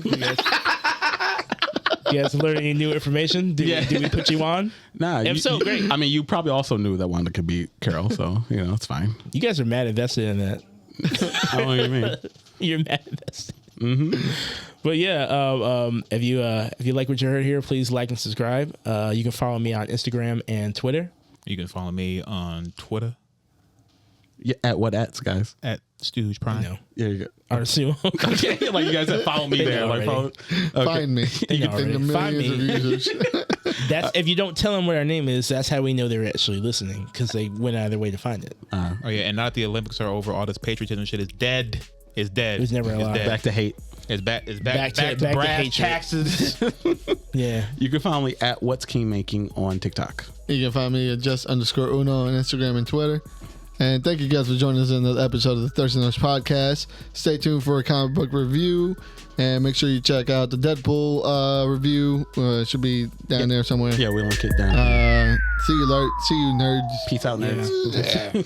You guys learn any new information? Did we put you on? Nah, If so, great. I mean, you probably also knew that Wanda could beat Carol, so it's fine. You guys are mad invested in that. I don't know what you mean. You're mad invested. Mm-hmm. But yeah, if you like what you heard here, please like and subscribe. You can follow me on Instagram and Twitter. You can follow me on Twitter Yeah, at what ats, guys? at Stooge Prime. No, Yeah, you go. or Sumo. Okay, like you guys have follow me They there. know Like already. follow. Find me. You know In the already. Find millions of users. That's if you don't tell them what our name is. That's how we know they're actually listening because they went out of their way to find it. Oh yeah, and now that the Olympics are over, all this patriotism shit is dead. It's dead. It was never allowed. dead. Back to hate. It's back. It's back. Back Back, to to brass hatred. taxes. Yeah. You can follow me at What's King Making on TikTok. You can find me at Just_Uno on Instagram and Twitter. And thank you guys for joining us in another episode of the Thursday Nerds Podcast. Stay tuned for a comic book review. And make sure you check out the Deadpool review. It should be down there somewhere. Yeah, we'll link it down. See you nerds. Peace out, nerds. Yeah.